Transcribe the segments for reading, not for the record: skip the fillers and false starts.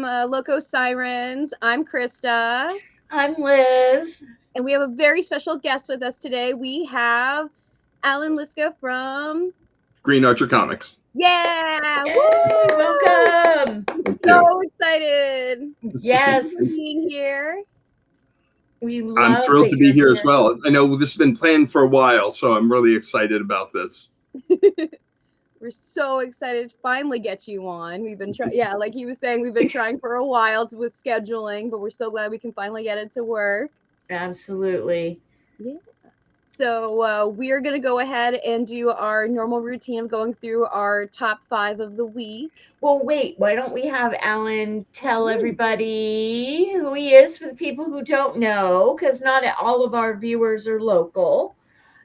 Loco Sirens. I'm Krista. I'm Liz. And we have a very special guest with us today. We have Allan Liska from Green Archer Comics. Yeah! Yay, Woo! welcome. Thank So you. excited. Yes, Thank you for being here. we I'm love thrilled that to be you're here as well. I know this has been planned for a while, so I'm really excited about this. We're so excited to finally get you on. We've been trying, yeah, like he was saying, we've been trying for a while with scheduling, but we're so glad we can finally get it to work. Absolutely. Yeah. So we are going to go ahead and do our normal routine of going through our top 5 of the week. Well, wait, why don't we have Allan tell everybody who he is for the people who don't know, because not all of our viewers are local.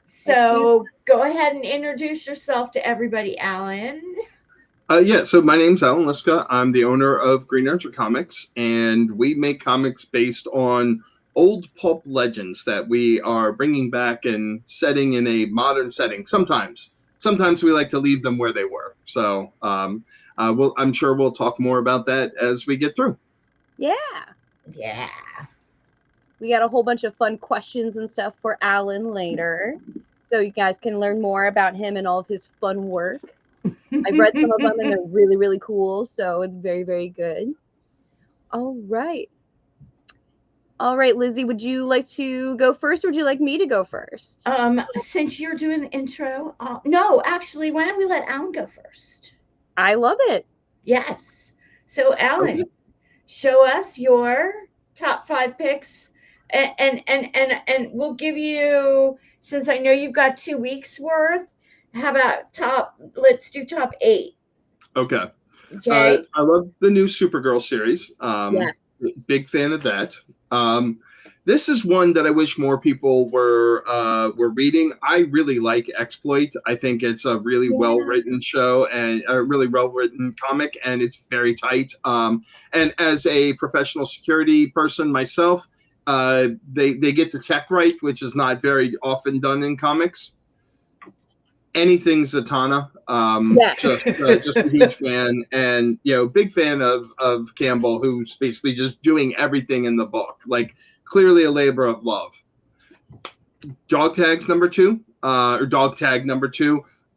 So go ahead and introduce yourself to everybody, Allan. So my name's Allan Liska. I'm the owner of Green Archer Comics, and we make comics based on old pulp legends that we are bringing back and setting in a modern setting. Sometimes we like to leave them where they were. So I'm sure we'll talk more about that as we get through. Yeah. We got a whole bunch of fun questions and stuff for Allan later, so you guys can learn more about him and all of his fun work. I've read some of them and they're really, really cool. So it's very, very good. All right, Lizzie, would you like to go first or would you like me to go first? Since you're doing the intro, no, actually, why don't we let Allan go first? I love it. Yes. So Allan, show us your top 5 picks and we'll give you, since I know you've got 2 weeks worth, how about let's do top 8. Okay. I love the new Supergirl series. Yes. Big fan of that. This is one that I wish more people were reading. I really like Exploit. I think it's a really well-written show and a really well-written comic, and it's very tight. And as a professional security person myself, they get the tech right, which is not very often done in comics. Anything Zatanna, just a huge fan, and big fan of Campbell, who's basically just doing everything in the book, like clearly a labor of love. Dog Tag number 2. I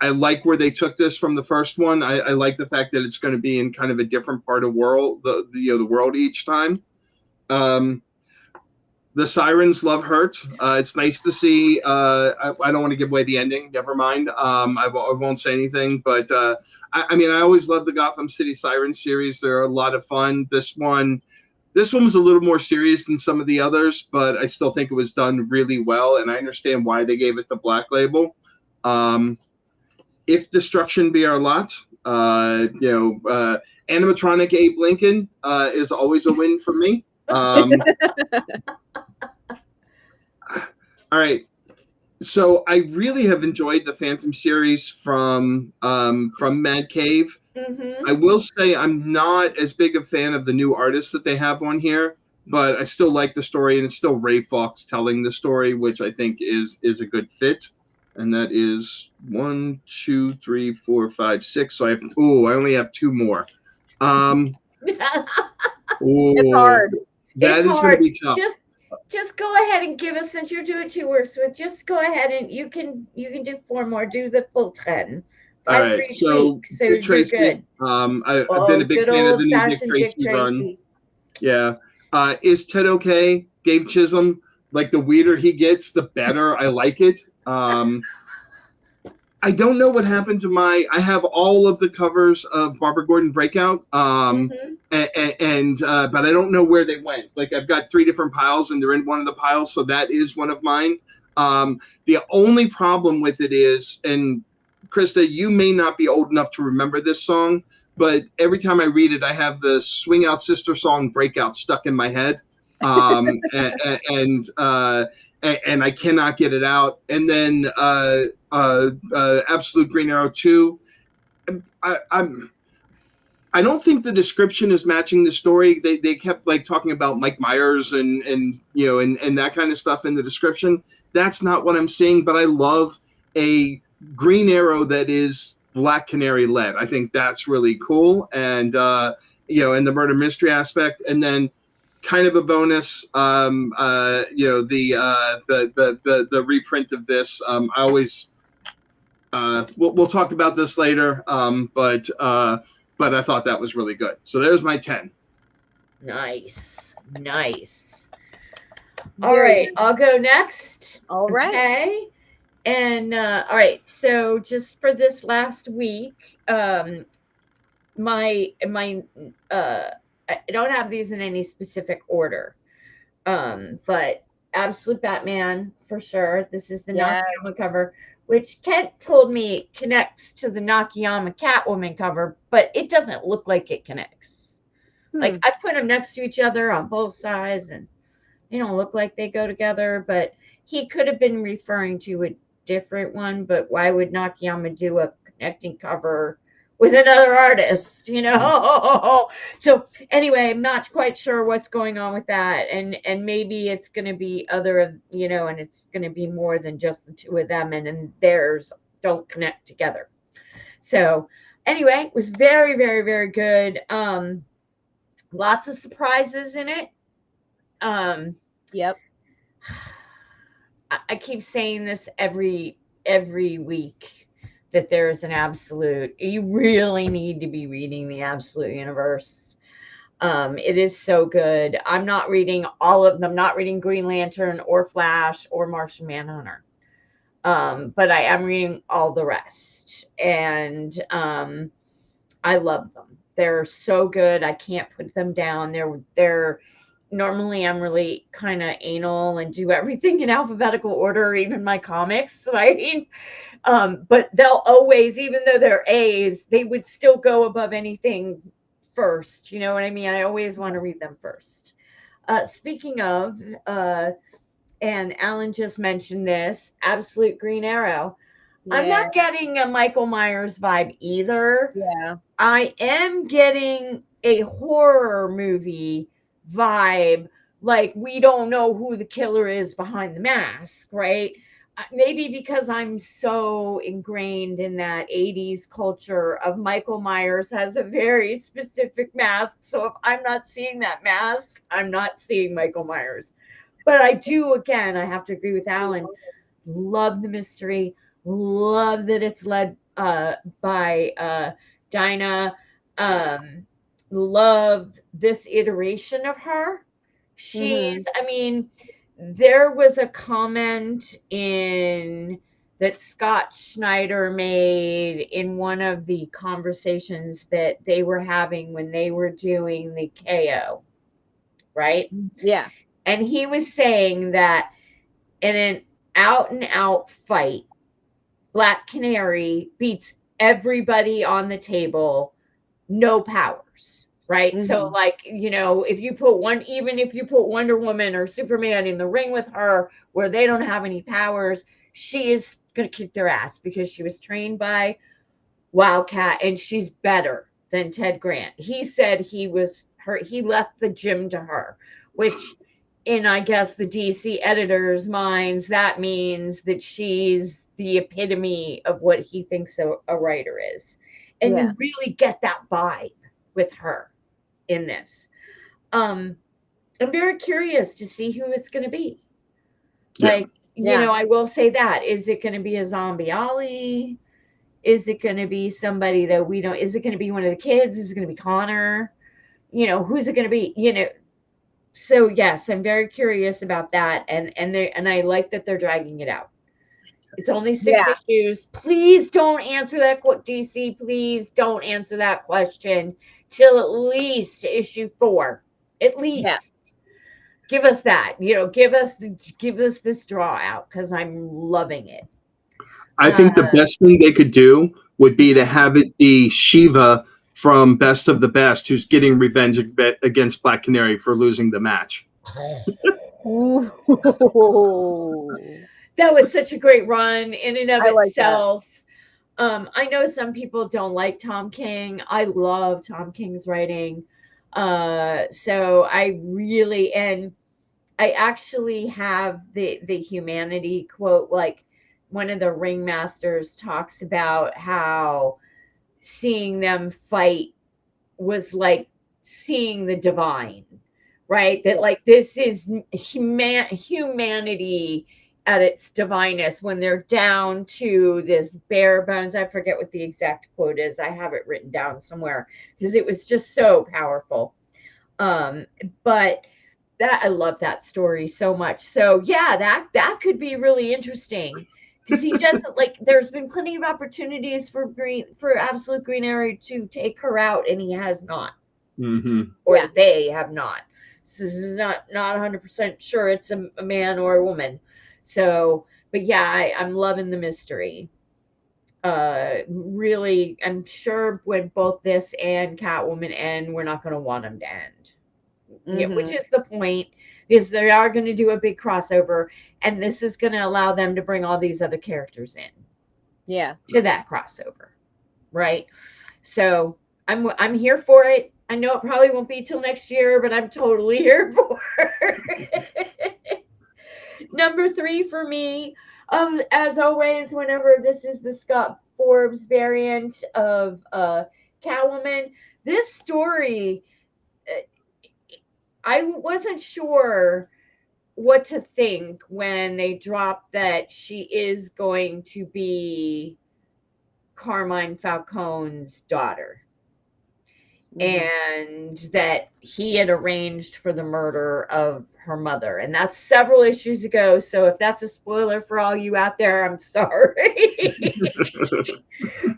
like where they took this from the first one. I like the fact that it's going to be in kind of a different part of the world each time. The Sirens Love Hurt. It's nice to see. I don't want to give away the ending. Never mind. I won't say anything. But I always love the Gotham City Sirens series. They're a lot of fun. This one was a little more serious than some of the others, but I still think it was done really well. And I understand why they gave it the Black Label. If Destruction Be Our Lot. Animatronic Abe Lincoln is always a win for me. All right. So I really have enjoyed the Phantom series from Mad Cave. Mm-hmm. I will say I'm not as big a fan of the new artists that they have on here, but I still like the story, and it's still Ray Fawkes telling the story, which I think is a good fit. And that is 1, 2, 3, 4, 5, 6. So I only have 2 more. It's hard. That is going to be tough. Just go ahead and give us, since you're doing 2 works, so just go ahead and you can do 4 more. Do the full 10. All right. So Tracy, good. I've been a big fan of the new Dick Tracy run. Yeah. Is Ted okay? Dave Chisholm. Like, the weirder he gets, the better I like it. I don't know what happened to I have all of the covers of Barbara Gordon Breakout, but I don't know where they went. Like, I've got 3 different piles, and they're in one of the piles, so that is one of mine. The only problem with it is, and Krista, you may not be old enough to remember this song, but every time I read it, I have the Swing Out Sister song Breakout stuck in my head. And I cannot get it out. And then Absolute Green Arrow 2. I don't think the description is matching the story. They kept like talking about Mike Myers and that kind of stuff in the description. That's not what I'm seeing, but I love a Green Arrow that is Black Canary led. I think that's really cool. And and the murder mystery aspect, and then kind of a bonus, the reprint of this. I always, we'll talk about this later, but I thought that was really good. So there's my 10. Nice. All right, I'll go next. All right. Okay. And all right, so just for this last week, my I don't have these in any specific order, but Absolute Batman for sure. This is the Nakayama cover, which Kent told me connects to the Nakayama Catwoman cover, but it doesn't look like it connects. Like I put them next to each other on both sides, and they don't look like they go together. But he could have been referring to a different one. But why would Nakayama do a connecting cover with another artist, So anyway, I'm not quite sure what's going on with that. And maybe it's going to be other, and it's going to be more than just the two of them, and theirs don't connect together. So anyway, it was very, very, very good. Lots of surprises in it. Yep. I keep saying this every week, that there's an Absolute. You really need to be reading the Absolute universe. It is so good. I'm not reading all of them. I'm not reading Green Lantern or Flash or Martian Manhunter. But I am reading all the rest. And I love them. They're so good. I can't put them down. They're normally I'm really kind of anal and do everything in alphabetical order, even my comics, right? But they'll always, even though they're A's, they would still go above anything first. You know what I mean? I always want to read them first. Speaking of, and Allan just mentioned this, Absolute Green Arrow. Yeah. I'm not getting a Michael Myers vibe either. Yeah. I am getting a horror movie vibe, like we don't know who the killer is behind the mask, right? Maybe because I'm so ingrained in that 80s culture of Michael Myers has a very specific mask. So if I'm not seeing that mask, I'm not seeing Michael Myers. But I do, again, I have to agree with Allan. Love the mystery. Love that it's led by Dinah. Love this iteration of her. She's, I mean, there was a comment that Scott Schneider made in one of the conversations that they were having when they were doing the KO, right? Yeah. And he was saying that in an out and out fight, Black Canary beats everybody on the table, no powers, right? Mm-hmm. So like, if you put Wonder Woman or Superman in the ring with her where they don't have any powers, she is going to kick their ass because she was trained by Wildcat and she's better than Ted Grant. He said he left the gym to her, which in, I guess, the DC editors' minds, that means that she's the epitome of what he thinks a writer is. And you really get that vibe with her in this. I'm very curious to see who it's going to be. Like, I will say that. Is it going to be a zombie Ollie? Is it going to be somebody that we don't? Is it going to be one of the kids? Is it going to be Connor? Who's it going to be? So yes, I'm very curious about that. And I like that they're dragging it out. It's only 6 issues. Please don't answer that, DC. Please don't answer that question till at least issue 4. At least give us that. Give us this draw out because I'm loving it. I think the best thing they could do would be to have it be Shiva from Best of the Best, who's getting revenge against Black Canary for losing the match. That was such a great run in and of itself. I know some people don't like Tom King. I love Tom King's writing. So I actually have the humanity quote, like one of the ringmasters talks about how seeing them fight was like seeing the divine, right? That like this is humanity at its divinest when they're down to this bare bones. I forget what the exact quote is. I have it written down somewhere because it was just so powerful. But that I love that story so much. So yeah, that could be really interesting because he doesn't like. There's been plenty of opportunities for Absolute Green Arrow to take her out, and he has not, or they have not. So this is not 100% sure it's a man or a woman. So, but yeah, I'm loving the mystery. Really, I'm sure when both this and Catwoman end, we're not going to want them to end. Yeah, which is the point, is they are going to do a big crossover, and this is going to allow them to bring all these other characters in. Yeah. To that crossover, right? So I'm here for it. I know it probably won't be till next year, but I'm totally here for it. Number 3 for me, as always, whenever this is the Scott Forbes variant of Catwoman, this story, I wasn't sure what to think when they dropped that she is going to be Carmine Falcone's daughter. And that he had arranged for the murder of her mother. And that's several issues ago. So if that's a spoiler for all you out there, I'm sorry.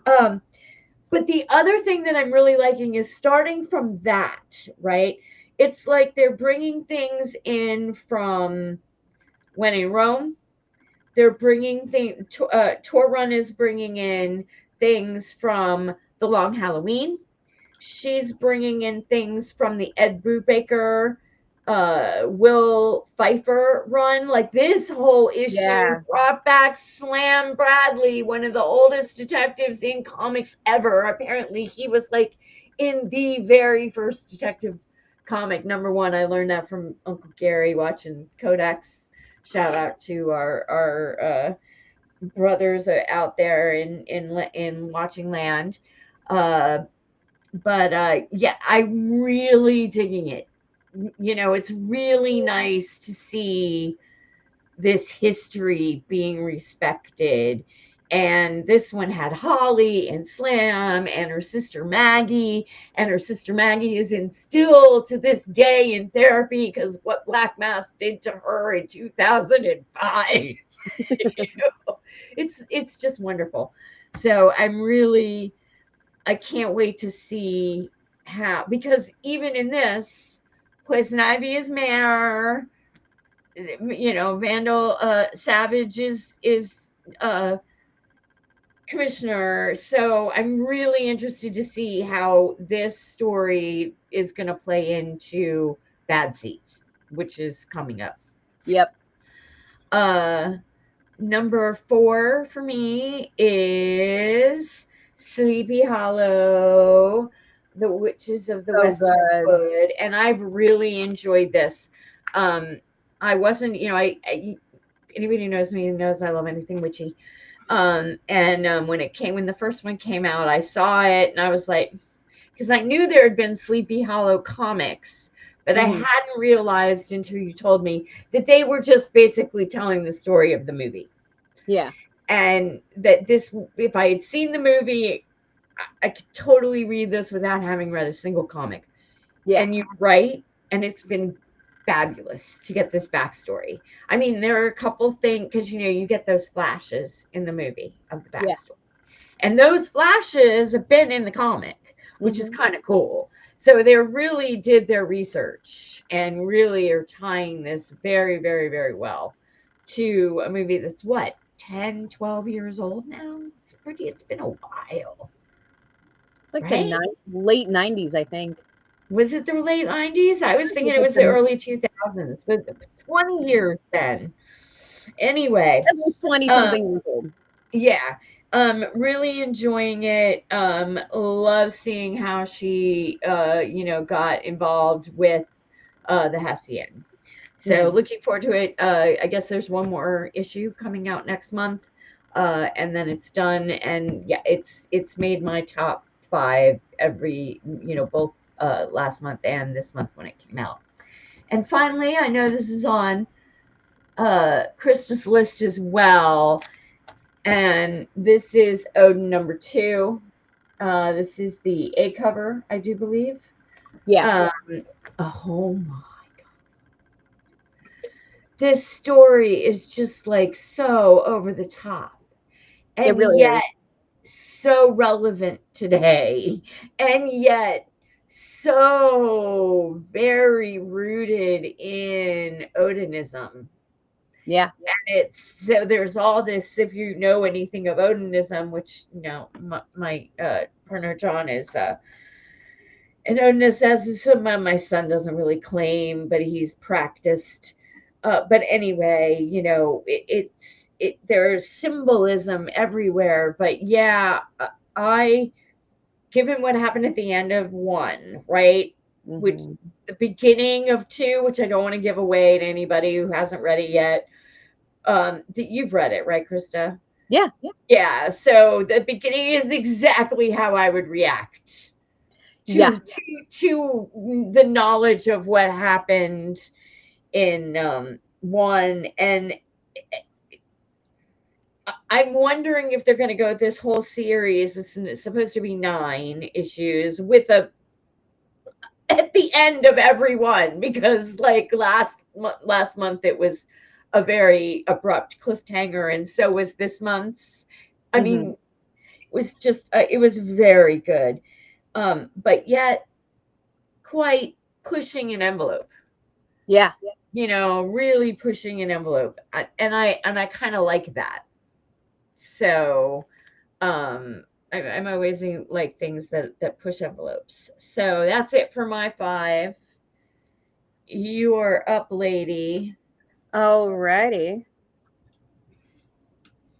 But the other thing that I'm really liking is starting from that, right? It's like they're bringing things in from When in Rome. They're bringing things, Tor Run is bringing in things from The Long Halloween. She's bringing in things from the Ed Brubaker, Will Pfeiffer run. Like this whole issue brought back Slam Bradley, one of the oldest detectives in comics ever. Apparently, he was like in the very first detective comic, #1. I learned that from Uncle Gary watching Kodak's. Shout out to our brothers out there in watching land. But yeah, I'm really digging it. You know, it's really nice to see this history being respected. And this one had Holly and Slam and her sister Maggie. And her sister Maggie is still to this day in therapy because what Black Mask did to her in 2005. It's just wonderful. So I can't wait to see how, because even in this, Poison Ivy is mayor, you know, Vandal Savage is commissioner. So I'm really interested to see how this story is going to play into Bad Seeds, which is coming up. Yep. Number 4 for me is Sleepy Hollow, The Witches of the Western Wood, and I've really enjoyed this. I wasn't, you know, I anybody who knows me knows I love anything witchy. When the first one came out, I saw it and I was like, because I knew there had been Sleepy Hollow comics, but I hadn't realized until you told me that they were just basically telling the story of the movie. Yeah. And that this, if I had seen the movie, I could totally read this without having read a single comic. Yeah. And you're right. And it's been fabulous to get this backstory. I mean, there are a couple things, because, you know, you get those flashes in the movie of the backstory. Yeah. And those flashes have been in the comic, which is kind of cool. So they really did their research and really are tying this very, very, very well to a movie that's 10, 12 years old now. It's been a while. It's like the late 90s, I think. Was it the late 90s? I was thinking it was the early 2000s. So 20 years then. Anyway. 20-something years old. Yeah. Really enjoying it. Love seeing how she, got involved with the Hessian. So looking forward to it. I guess there's one more issue coming out next month, and then it's done. And yeah, it's made my top 5 every, both last month and this month when it came out. And finally, I know this is on Krista's list as well, and this is Odin number 2. This is the A cover, I do believe. Yeah. Oh my God. This story is just like so over the top. And It really yet is. so relevant today. And yet so very rooted in Odinism. Yeah. And it's so there's all this, if you know anything of Odinism, which my partner John is an Odinist, as my son doesn't really claim, but he's practiced. But anyway, there's symbolism everywhere. But yeah, given what happened at the end of 1, right? Mm-hmm. Which the beginning of 2, which I don't want to give away to anybody who hasn't read it yet. You've read it, right, Krista? Yeah. Yeah. So the beginning is exactly how I would react to the knowledge of what happened in 1. And I'm wondering if they're going to go this whole series. It's supposed to be 9 issues with at the end of every one, because like last month it was a very abrupt cliffhanger, and so was this month's. I mean, it was just it was very good, but yet quite pushing an envelope. Yeah. Really pushing an envelope, and I kind of like that. So I'm always like things that push envelopes. So that's it for my 5. You're up, lady. Alrighty.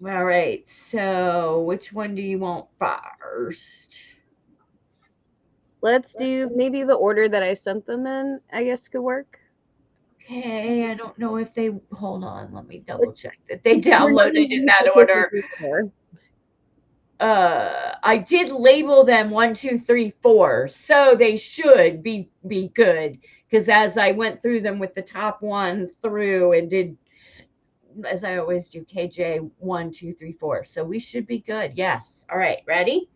All right. So which one do you want first? Let's do maybe the order that I sent them in, I guess could work. Okay. I don't know if they, hold on. Let me double check that they downloaded in that order. I did label them 1, 2, 3, 4, so they should be good, because as I went through them with the top 1 through and did, as I always do, KJ 1, 2, 3, 4, so we should be good. Yes. All right, ready?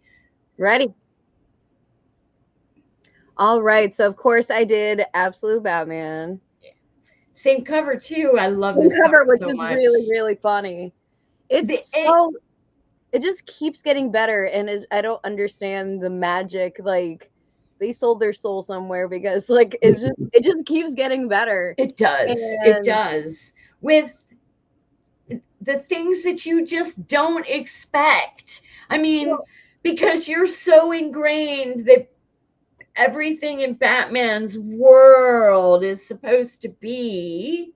All right, so of course I did Absolute Batman. Same cover too. I love this cover, which so is much. really, really funny. It just keeps getting better, and I don't understand the magic. Like, they sold their soul somewhere, because like it just keeps getting better. It does. It does. With the things that you just don't expect. I mean, because you're so ingrained that everything in Batman's world is supposed to be,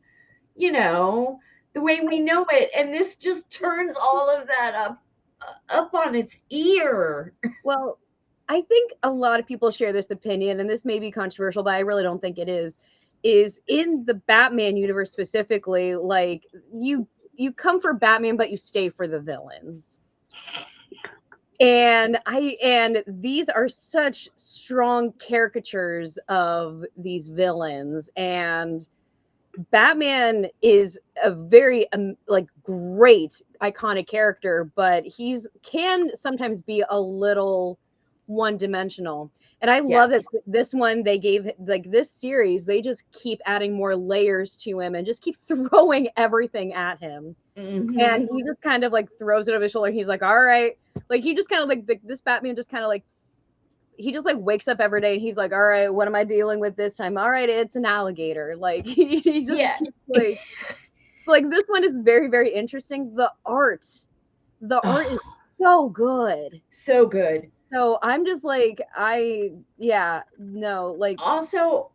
the way we know it, and this just turns all of that up on its ear. Well, I think a lot of people share this opinion, and this may be controversial, but I really don't think it is in the Batman universe specifically, like you come for Batman, but you stay for the villains. And these are such strong caricatures of these villains, and Batman is a very like great iconic character, but he's can sometimes be a little one-dimensional. And I love that this one, they gave, like, this series, they just keep adding more layers to him and just keep throwing everything at him. And he just kind of like throws it over his shoulder. He's like, all right, like he just kind of like this Batman just kind of like, he just like wakes up every day and he's like, all right, what am I dealing with this time? All right, it's an alligator. Like he just keeps like, so like this one is very, very interesting. The art is so good. So good. So I'm just like, also,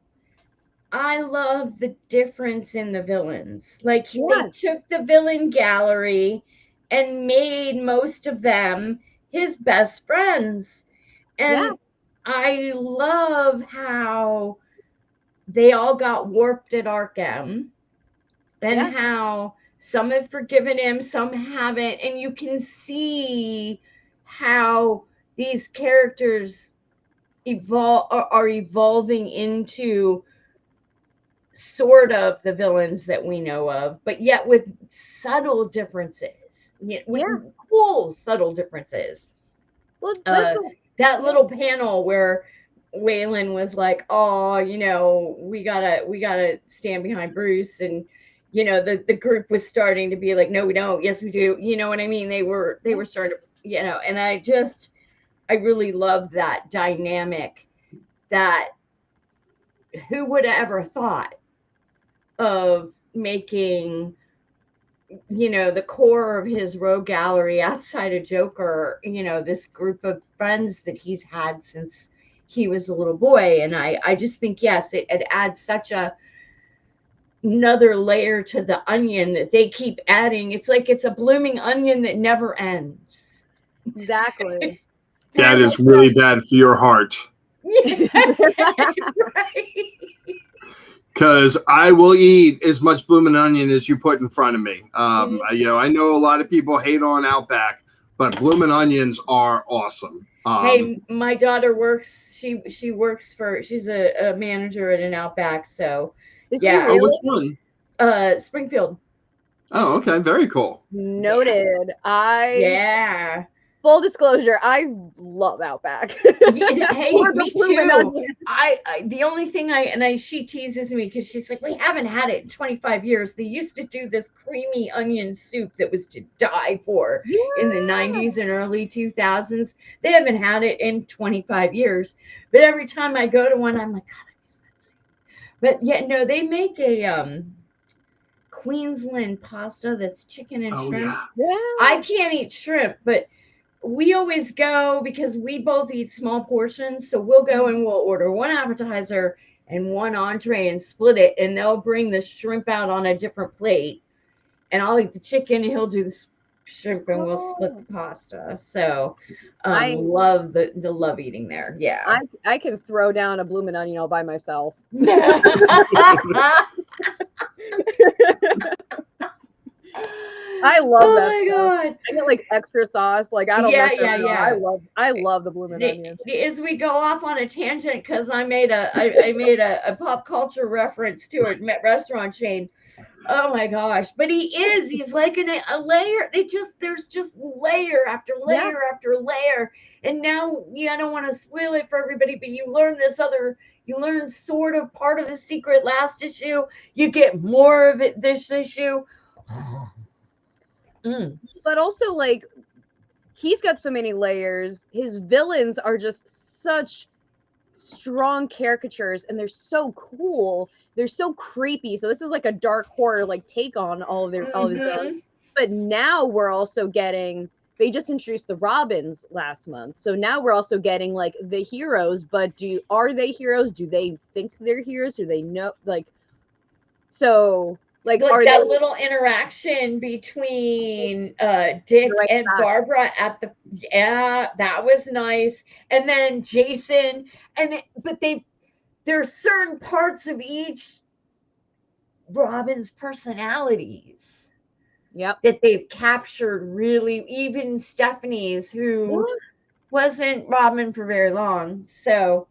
I love the difference in the villains. Like they took the villain gallery and made most of them his best friends. And I love how they all got warped at Arkham, and how some have forgiven him, some haven't. And you can see how these characters are evolving into sort of the villains that we know of, but yet with subtle differences. With cool subtle differences. Well, that's that little panel where Waylon was like, "Oh, we gotta stand behind Bruce," and the group was starting to be like, "No, we don't. Yes, we do." You know what I mean? They were starting to, and I really love that dynamic. That who would have ever thought of making the core of his rogue gallery outside of Joker, this group of friends that he's had since he was a little boy. And I just think, yes, it adds such another layer to the onion that they keep adding. It's like it's a blooming onion that never ends. Exactly. That is really bad for your heart. Right. Because I will eat as much blooming onion as you put in front of me. I know a lot of people hate on Outback, but blooming onions are awesome. Hey, my daughter works. She works she's a manager at an Outback. So yeah. Really? Oh, which one? Springfield. Oh, okay, very cool. Noted. Yeah. Full disclosure, I love Outback. Hey, me too. The only thing she teases me because she's like, we haven't had it in 25 years. They used to do this creamy onion soup that was to die for in the 90s and early 2000s. They haven't had it in 25 years. But every time I go to one, I'm like, God, I miss that soup. But yeah, no, they make a Queensland pasta that's chicken and shrimp. Yeah. I can't eat shrimp, but we always go because we both eat small portions. So we'll go and we'll order one appetizer and one entree and split it. And they'll bring the shrimp out on a different plate. And I'll eat the chicken and he'll do the shrimp and we'll split the pasta. So I love the love eating there. Yeah. I can throw down a blooming onion all by myself. I love that. Oh my God. I get like extra sauce. Like I don't know. I love the blooming onion. As we go off on a tangent, because I made a pop culture reference to a restaurant chain. Oh my gosh. But he's like a layer. There's just layer after layer after layer. And now I don't want to spoil it for everybody, but you learn sort of part of the secret last issue. You get more of it this issue. But also, like, he's got so many layers. His villains are just such strong caricatures, and they're so cool. They're so creepy. So this is like a dark horror like take on all of his villains. But now we're also getting. They just introduced the Robins last month, so now we're also getting like the heroes. But are they heroes? Do they think they're heroes? Do they know? Like, so. Like that little interaction between Dick and Barbara that was nice. And then Jason but there's certain parts of each Robin's personalities that they've captured really, even Stephanie's, who wasn't Robin for very long. So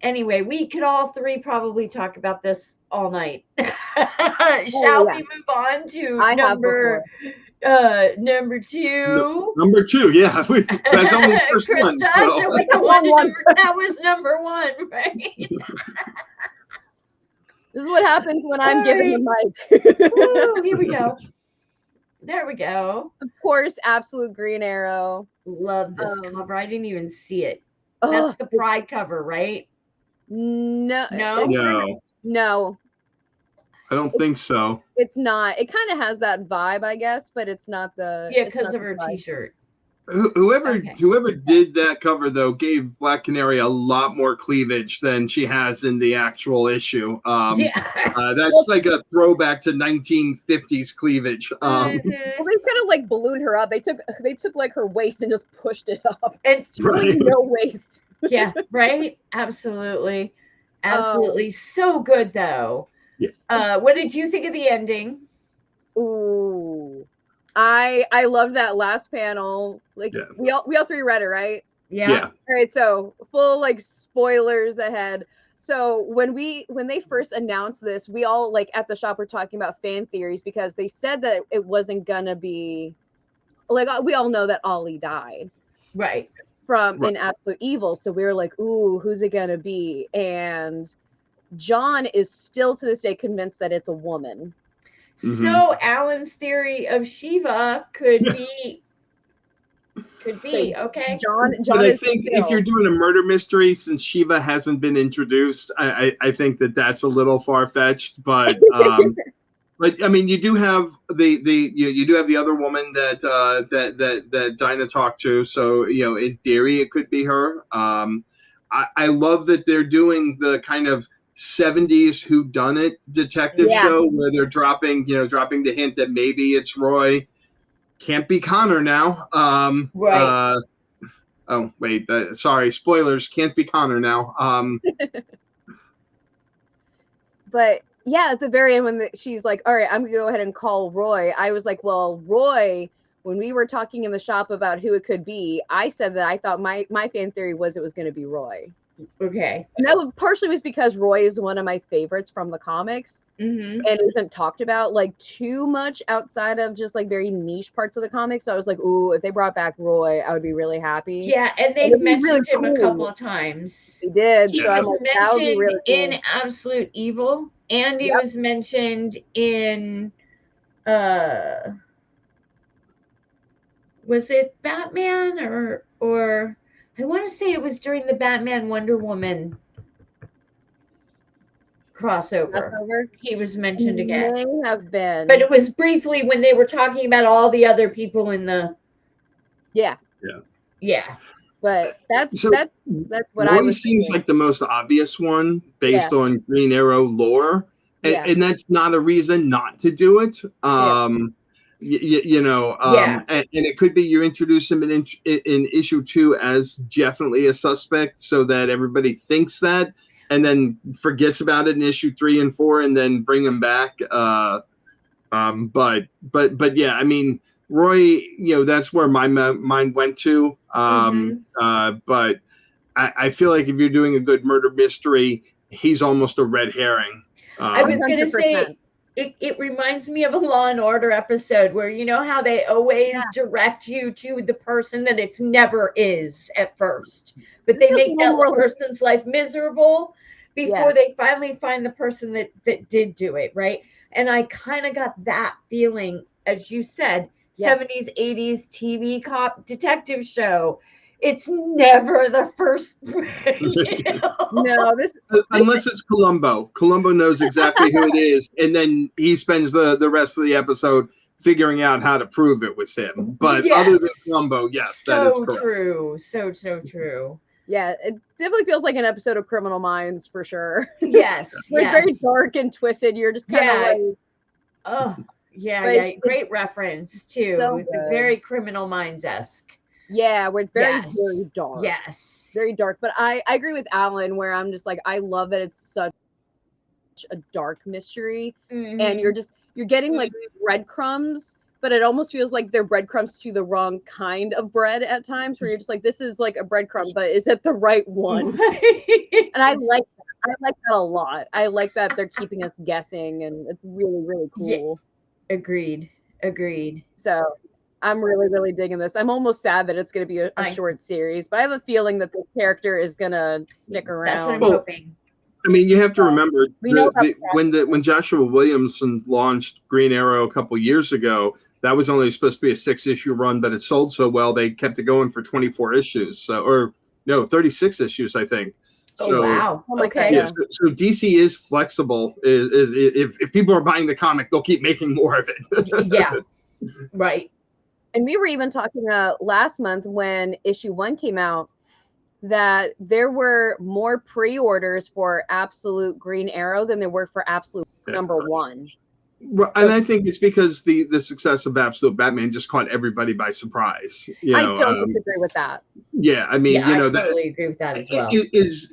anyway, we could all three probably talk about this all night. Shall we move on to number two? Number two, yeah. That's only the first one. So. That was number one, right? This is what happens when I'm given the mic. Ooh, here we go. There we go. Of course, Absolute Green Arrow. Love this cover. I didn't even see it. That's the Pride cover, right? No. I don't think so. It's not. It kind of has that vibe, I guess, but it's not the. Yeah, because of her T-shirt. Whoever did that cover though gave Black Canary a lot more cleavage than she has in the actual issue. That's like a throwback to 1950s cleavage. Well, they kind of like ballooned her up. They took like her waist and just pushed it up, and really no waist. Yeah, right. Absolutely. So good though. Yeah. What did you think of the ending? Ooh. I love that last panel. Like we all three read it, right? Yeah. All right, so full like spoilers ahead. So when they first announced this, we all like at the shop were talking about fan theories because they said that it wasn't gonna be like we all know that Ollie died Right. from Right. in Absolute Evil. So we were like, ooh, who's it gonna be? And John is still to this day convinced that it's a woman. So Allan's theory of Shiva could be okay. John But I is think still, if you're doing a murder mystery, since Shiva hasn't been introduced, I think that's a little far fetched. But but I mean, you do have you do have the other woman that Dinah talked to. So in theory, it could be her. I love that they're doing the kind of 70s whodunit detective show where they're dropping the hint that maybe it's Roy. Can't be Connor now. Right. Oh wait, sorry, spoilers. Can't be Connor now. But yeah, at the very end when she's like, all right, I'm gonna go ahead and call Roy, I was like, well, Roy, when we were talking in the shop about who it could be, I said that I thought my fan theory was it was going to be Roy. Okay. And that partially was because Roy is one of my favorites from the comics and isn't talked about like too much outside of just like very niche parts of the comics. So I was like, ooh, if they brought back Roy, I would be really happy. Yeah, and they've mentioned him a couple of times. They did. He so was I'm like, that would be mentioned really cool. in Absolute Evil, and he was mentioned in was it Batman or I want to say it was during the Batman Wonder Woman crossover. He was mentioned again. May have been. But it was briefly when they were talking about all the other people in the Yeah. But that's what Roy I was seems thinking. like the most obvious one based on Green Arrow lore, and that's not a reason not to do it. And it could be you introduce him in issue 2 as definitely a suspect, so that everybody thinks that, and then forgets about it in issue 3 and 4, and then bring him back. But yeah, I mean, Roy, that's where my mind went to. But I feel like if you're doing a good murder mystery, he's almost a red herring. I was going to say, it reminds me of a Law and Order episode where you know how they always direct you to the person that it's never is at first, but they make that person's life miserable before they finally find the person that did do it, right? And I kind of got that feeling, as you said, 70s, 80s TV cop detective show. It's never the first. No, unless it's Columbo. Columbo knows exactly who it is, and then he spends the rest of the episode figuring out how to prove it was him. But other than Columbo, yes, that is correct. True. So true. Yeah, it definitely feels like an episode of Criminal Minds for sure. Yes. It's very dark and twisted. You're just kind of like, oh yeah. Great reference too. So it's very Criminal Minds-esque. Yeah, where it's very dark. Yes. Very dark. But I agree with Allan where I'm just like, I love that it's such a dark mystery. And you're getting like breadcrumbs, but it almost feels like they're breadcrumbs to the wrong kind of bread at times where you're just like, this is like a breadcrumb, but is it the right one? And I like that a lot. I like that they're keeping us guessing, and it's really, really cool. Yeah. Agreed. So I'm really, really digging this. I'm almost sad that it's going to be a short series, but I have a feeling that the character is going to stick around. That's what I'm hoping. I mean, you have to remember when Joshua Williamson launched Green Arrow a couple years ago, that was only supposed to be a 6-issue run, but it sold so well they kept it going for 24 issues. 36 issues, I think. Oh, wow. Okay. Yeah, so DC is flexible. If people are buying the comic, they'll keep making more of it. Yeah. Right. And we were even talking last month when issue 1 came out that there were more pre-orders for Absolute Green Arrow than there were for Absolute number 1. And I think it's because the success of Absolute Batman just caught everybody by surprise. I don't disagree with that. Yeah, I mean, I totally agree with that as well.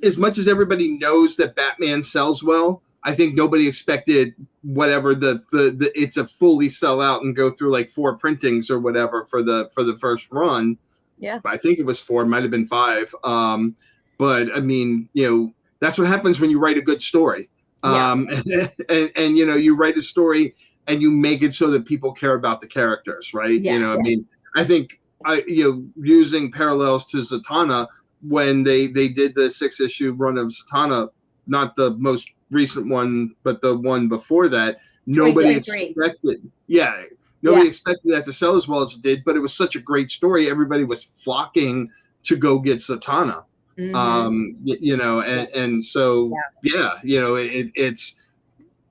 As much as everybody knows that Batman sells well, I think nobody expected whatever it to fully sell out and go through like 4 printings or whatever for the first run. Yeah. I think it was 4, might have been 5. But I mean, that's what happens when you write a good story. And you write a story and you make it so that people care about the characters, right? Yeah. I mean, I think using parallels to Zatanna, when they did the 6-issue run of Zatanna, not the most recent one, but the one before that, nobody expected. Nobody expected that to sell as well as it did, but it was such a great story. Everybody was flocking to go get Zatanna. And so it's,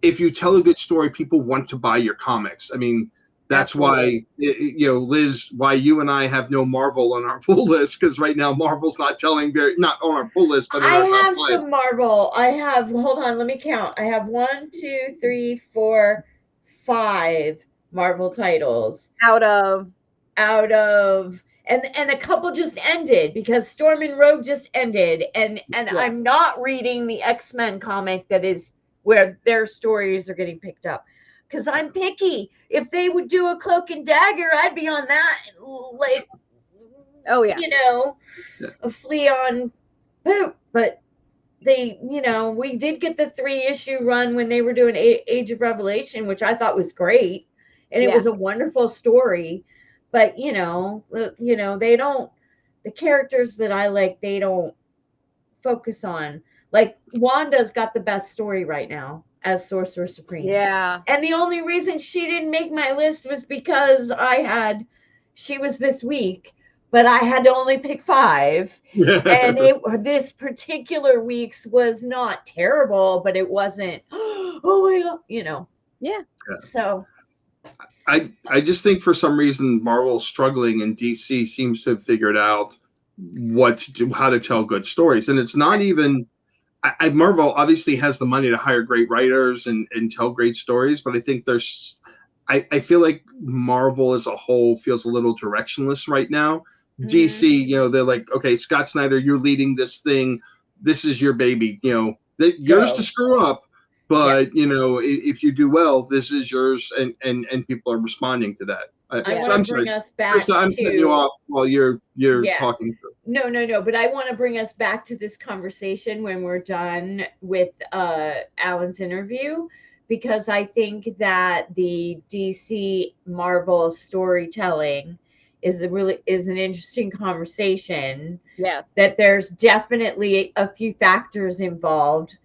if you tell a good story, people want to buy your comics. I mean, that's why Liz, why you and I have no Marvel on our pull list, because right now Marvel's not on our pull list, but I have some Marvel. Hold on, let me count. I have 1, 2, 3, 4, 5 Marvel titles out of and a couple just ended because Storm and Rogue just ended, and I'm not reading the X-Men comic that is where their stories are getting picked up, because I'm picky. If they would do a Cloak and Dagger, I'd be on that, like, a flea on poop. But they, we did get the 3-issue run when they were doing Age of Revelation, which I thought was great, and it was a wonderful story. But they don't, the characters that I like, they don't focus on. Like, Wanda's got the best story right now as Sorcerer Supreme. Yeah. And the only reason she didn't make my list was because she was this week, but I had to only pick 5. And this particular week's was not terrible, but it wasn't, oh my God, Yeah. So I just think for some reason Marvel's struggling and DC seems to have figured out what to do, how to tell good stories. And it's not even, Marvel obviously has the money to hire great writers and tell great stories, but I think I feel like Marvel as a whole feels a little directionless right now. DC, they're like, okay, Scott Snyder, you're leading this thing. This is your baby. Yours to screw up, but if you do well, this is yours, and people are responding to that. I'm bring us back. Krista, I'm cutting you off while you're talking. No, but I want to bring us back to this conversation when we're done with Allan's interview, because I think that the DC Marvel storytelling is an interesting conversation. Yes. That there's definitely a few factors involved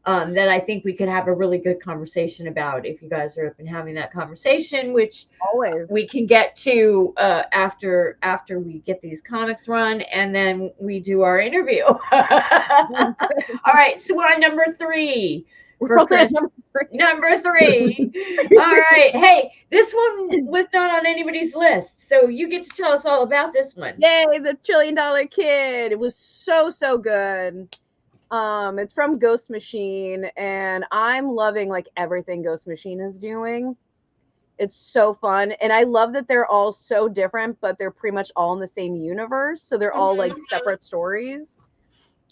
that I think we could have a really good conversation about if you guys are open having that conversation, which always we can get to after we get these comics run and then we do our interview. All right, so we're on number 3. Number 3. All right. Hey, this one was not on anybody's list, so you get to tell us all about this one. Yay, the $1 Trillion Kid. It was so good. It's from Ghost Machine, and I'm loving like everything Ghost Machine is doing. It's so fun, and I love that they're all so different, but they're pretty much all in the same universe, so they're all like separate stories,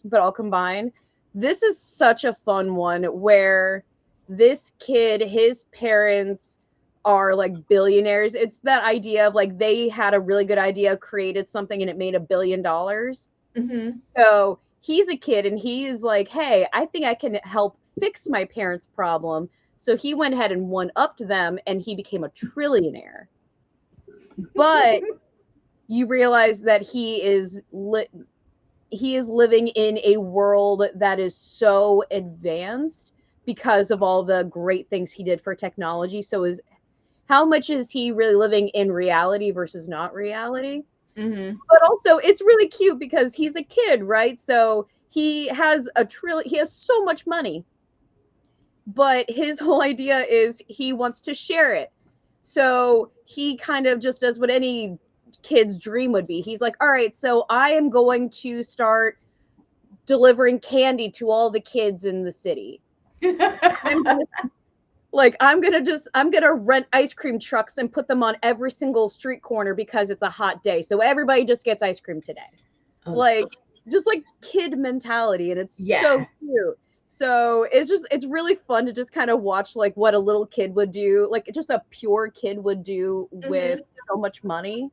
but all combined. This is such a fun one where this kid, his parents are like billionaires. It's that idea of like they had a really good idea, created something, and it made $1 billion. So he's a kid and he's like, hey, I think I can help fix my parents' problem. So he went ahead and one-upped them and he became a trillionaire. But you realize that he is living in a world that is so advanced because of all the great things he did for technology. So how much is he really living in reality versus not reality? But also it's really cute because he's a kid, right? So he has he has so much money, but his whole idea is he wants to share it. So he kind of just does what any kid's dream would be. He's like, all right, so I am going to start delivering candy to all the kids in the city. I'm gonna rent ice cream trucks and put them on every single street corner because it's a hot day. So everybody just gets ice cream today. Just like kid mentality, and it's so cute. So it's really fun to just kind of watch like what a little kid would do, like just a pure kid would do with so much money.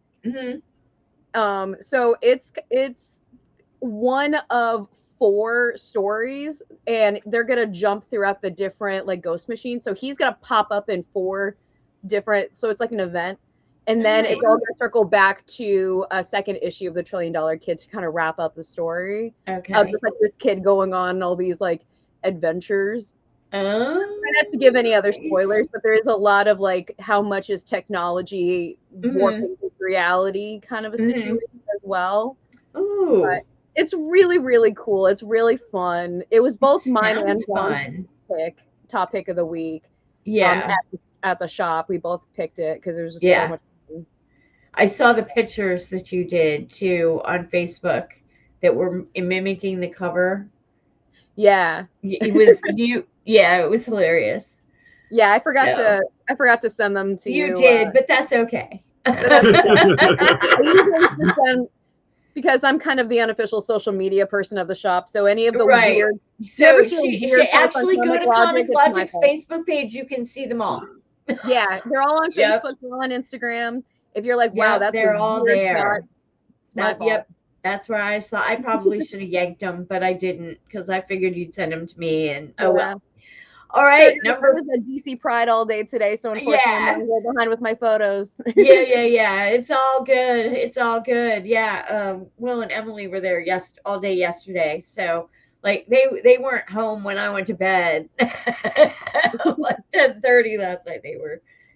So it's one of 4 stories, and they're gonna jump throughout the different like ghost machines. So he's gonna pop up in 4 different. So it's like an event, and then it's all gonna circle back to a second issue of the $1 Trillion Kid to kind of wrap up the story. Okay. Just like this kid going on all these like adventures. Oh, Try not to give any other spoilers, but there is a lot of like how much is technology warping reality kind of a situation as well. Ooh. But it's really, really cool. It's really fun. It was both mine and John's top pick of the week. Yeah. At the shop, we both picked it because there was just so much fun. I saw the pictures that you did too on Facebook that were mimicking the cover. Yeah. It was you. Yeah, it was hilarious. Yeah, I forgot to send them to you. You did, but that's okay. Because I'm kind of the unofficial social media person of the shop, so any of the weird. So she actually go to Comic Logic's Facebook page. You can see them all. Yeah, they're all on Facebook. They're all on Instagram. If you're like, wow, they're all there. Yep, that's where I saw. I probably should have yanked them, but I didn't because I figured you'd send them to me. And well. All right, so, number was a DC Pride all day today, so unfortunately I'm gonna go behind with my photos. yeah. It's all good. It's all good. Yeah. Will and Emily were there all day yesterday, so like they weren't home when I went to bed. Like 10:30 last night.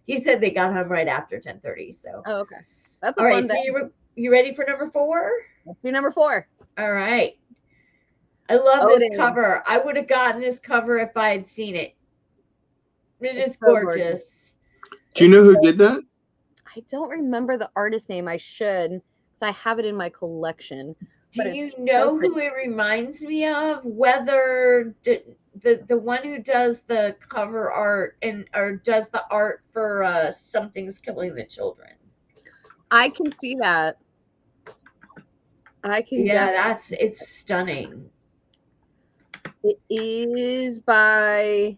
He said they got home right after 10:30. So. Oh, okay. That's all right. So you ready for number 4? Let's do number 4. All right. I love this cover. I would have gotten this cover if I had seen it. It's so gorgeous. Do you know who did that? I don't remember the artist name. I should, because I have it in my collection. Do you know who it reminds me of? Whether the one who does the cover art or does the art for Something's Killing the Children? I can see that. I can. Yeah, it's stunning. It is by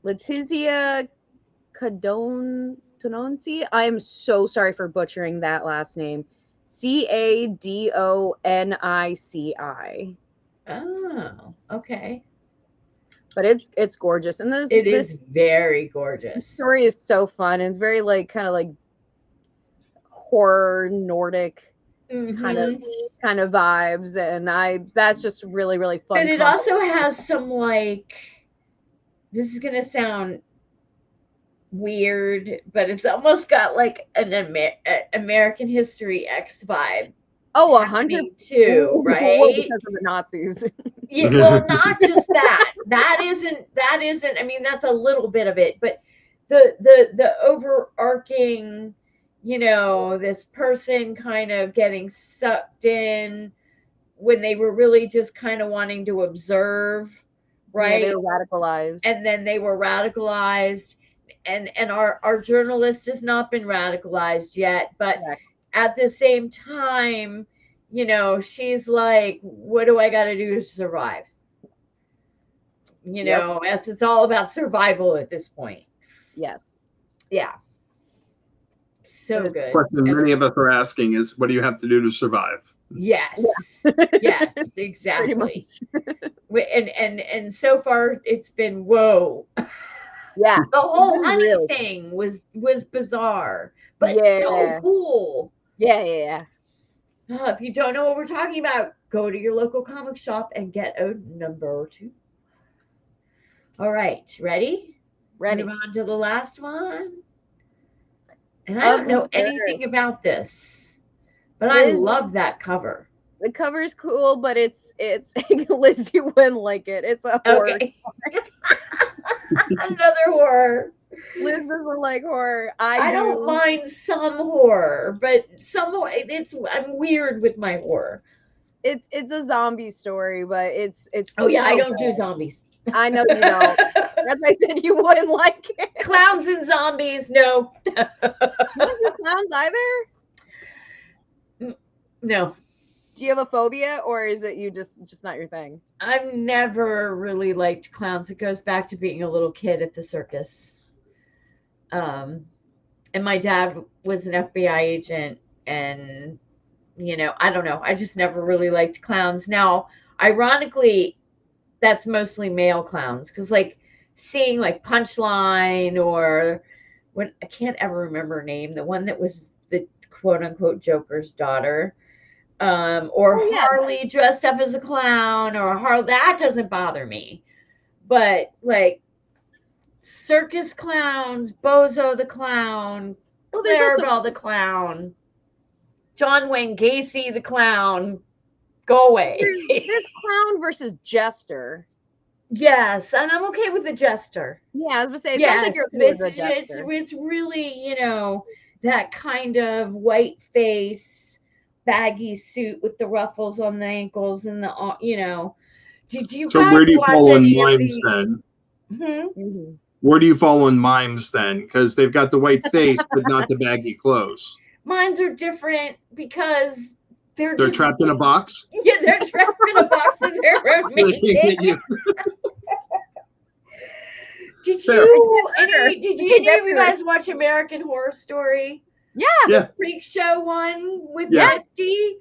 Letizia Cadonzi. I am so sorry for butchering that last name. Cadonici. Oh, okay. But it's gorgeous, and this is very gorgeous. The story is so fun, and it's very like kind of like horror Nordic kind of vibes, and that's just really, really fun. And it also has some like, this is gonna sound weird, but it's almost got like an American History X vibe. Oh, 100 too, right? Because of the Nazis. Yeah, well, not just that. That isn't. I mean, that's a little bit of it, but the overarching, this person kind of getting sucked in when they were really just kind of wanting to observe, right? Yeah, they were radicalized, and then they were radicalized, and our journalist has not been radicalized yet, but. Right. At the same time, she's like, what do I got to do to survive? It's all about survival at this point. Yes. Yeah. So good. The question many of us are asking is, what do you have to do to survive? Yes. Yes, exactly. and so far it's been whoa. Yeah. The whole honey thing was bizarre, but so cool. Yeah. If you don't know what we're talking about, go to your local comic shop and get a number 2. All right, ready? Ready. Move on to the last one. And I don't know anything about this, but I love that cover. The cover is cool, but it's Liz, you wouldn't like it. It's a horror. Okay. Another horror. Liz doesn't like horror. I don't mind some horror, but I'm weird with my horror. It's a zombie story, but it's oh yeah, I don't do zombies. I know you don't. As I said, you wouldn't like it. Clowns and zombies, no. You don't do clowns either? No. Do you have a phobia, or is it you just not your thing? I've never really liked clowns. It goes back to being a little kid at the circus. and my dad was an FBI agent, and I don't know. I just never really liked clowns. Now, ironically, that's mostly male clowns, because like seeing like Punchline, or what, I can't ever remember her name, the one that was the quote unquote Joker's daughter, or Oh, yeah. Harley dressed up as a clown, or Harley, that doesn't bother me. But like circus clowns, Bozo the clown, Well, there's also Clarabelle the clown, John Wayne Gacy the clown, go away. there's clown versus jester. Yes, and I'm okay with the jester. Yeah, I was gonna say, it sounds Yes, like you're okay with the it's jester. it's really, that kind of white face, baggy suit with the ruffles on the ankles and the. Did you So guys where do you watch fall in any of mimes the? then? Hmm? Where do you fall in mimes then? Because they've got the white face, but not the baggy clothes. Mines are different because they're They're just trapped in a box. yeah, they're trapped in a box in their own They can't making. get you. Did Fair. any of you guys watch American Horror Story? Yeah. Freak show one with Yeah. Misty?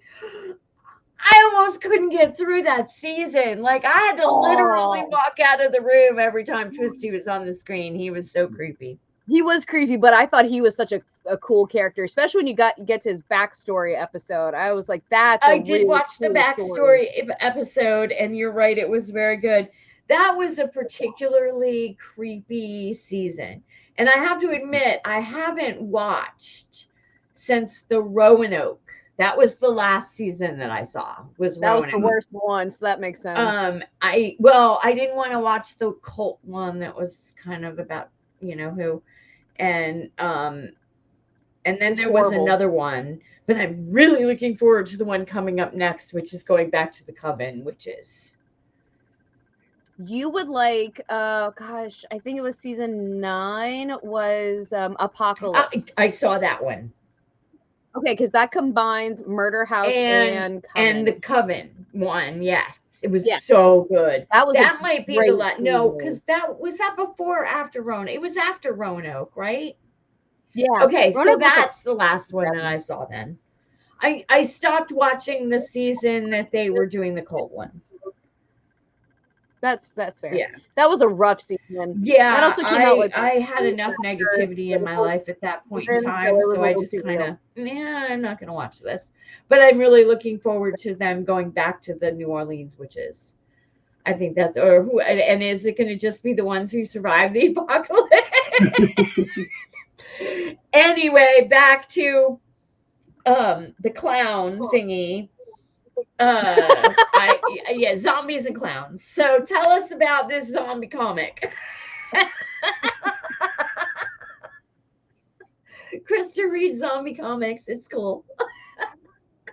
I almost couldn't get through that season. Like, I had to literally walk out of the room every time Twisty was on the screen. He was so creepy. He was creepy, but I thought he was such a cool character, especially when you get to his backstory episode. I was like, that's I a did really watch the cool backstory episode, and you're right, it was very good. That was a particularly creepy season. And I have to admit, I haven't watched since the Roanoke. That was the last season that I saw. That was the Roanoke. worst one, so that makes sense. I didn't want to watch the cult one that was kind of about who, and then there was another one, but I'm really looking forward to the one coming up next, which is going back to the Coven witches. You would like, gosh, I think it was season 9 was Apocalypse. I saw that one. Okay, because that combines Murder House and Coven. And the Coven one, yes, it was Yeah. so good. That might be the last. No, because that before or after Roanoke. It was after Roanoke, right? Yeah. Okay, so Roanoke was that's the last one that I saw then. I stopped watching the season that they were doing the cult one. That's fair. Yeah. That was a rough season. Yeah, that also came out like I had enough negativity in my life at that point in time, so I just kind of, I'm not going to watch this. But I'm really looking forward to them going back to the New Orleans witches. I think that's, and is it going to just be the ones who survived the apocalypse? Anyway, back to the clown thingy. Zombies and clowns. So tell us about this zombie comic. Krista reads zombie comics. It's cool.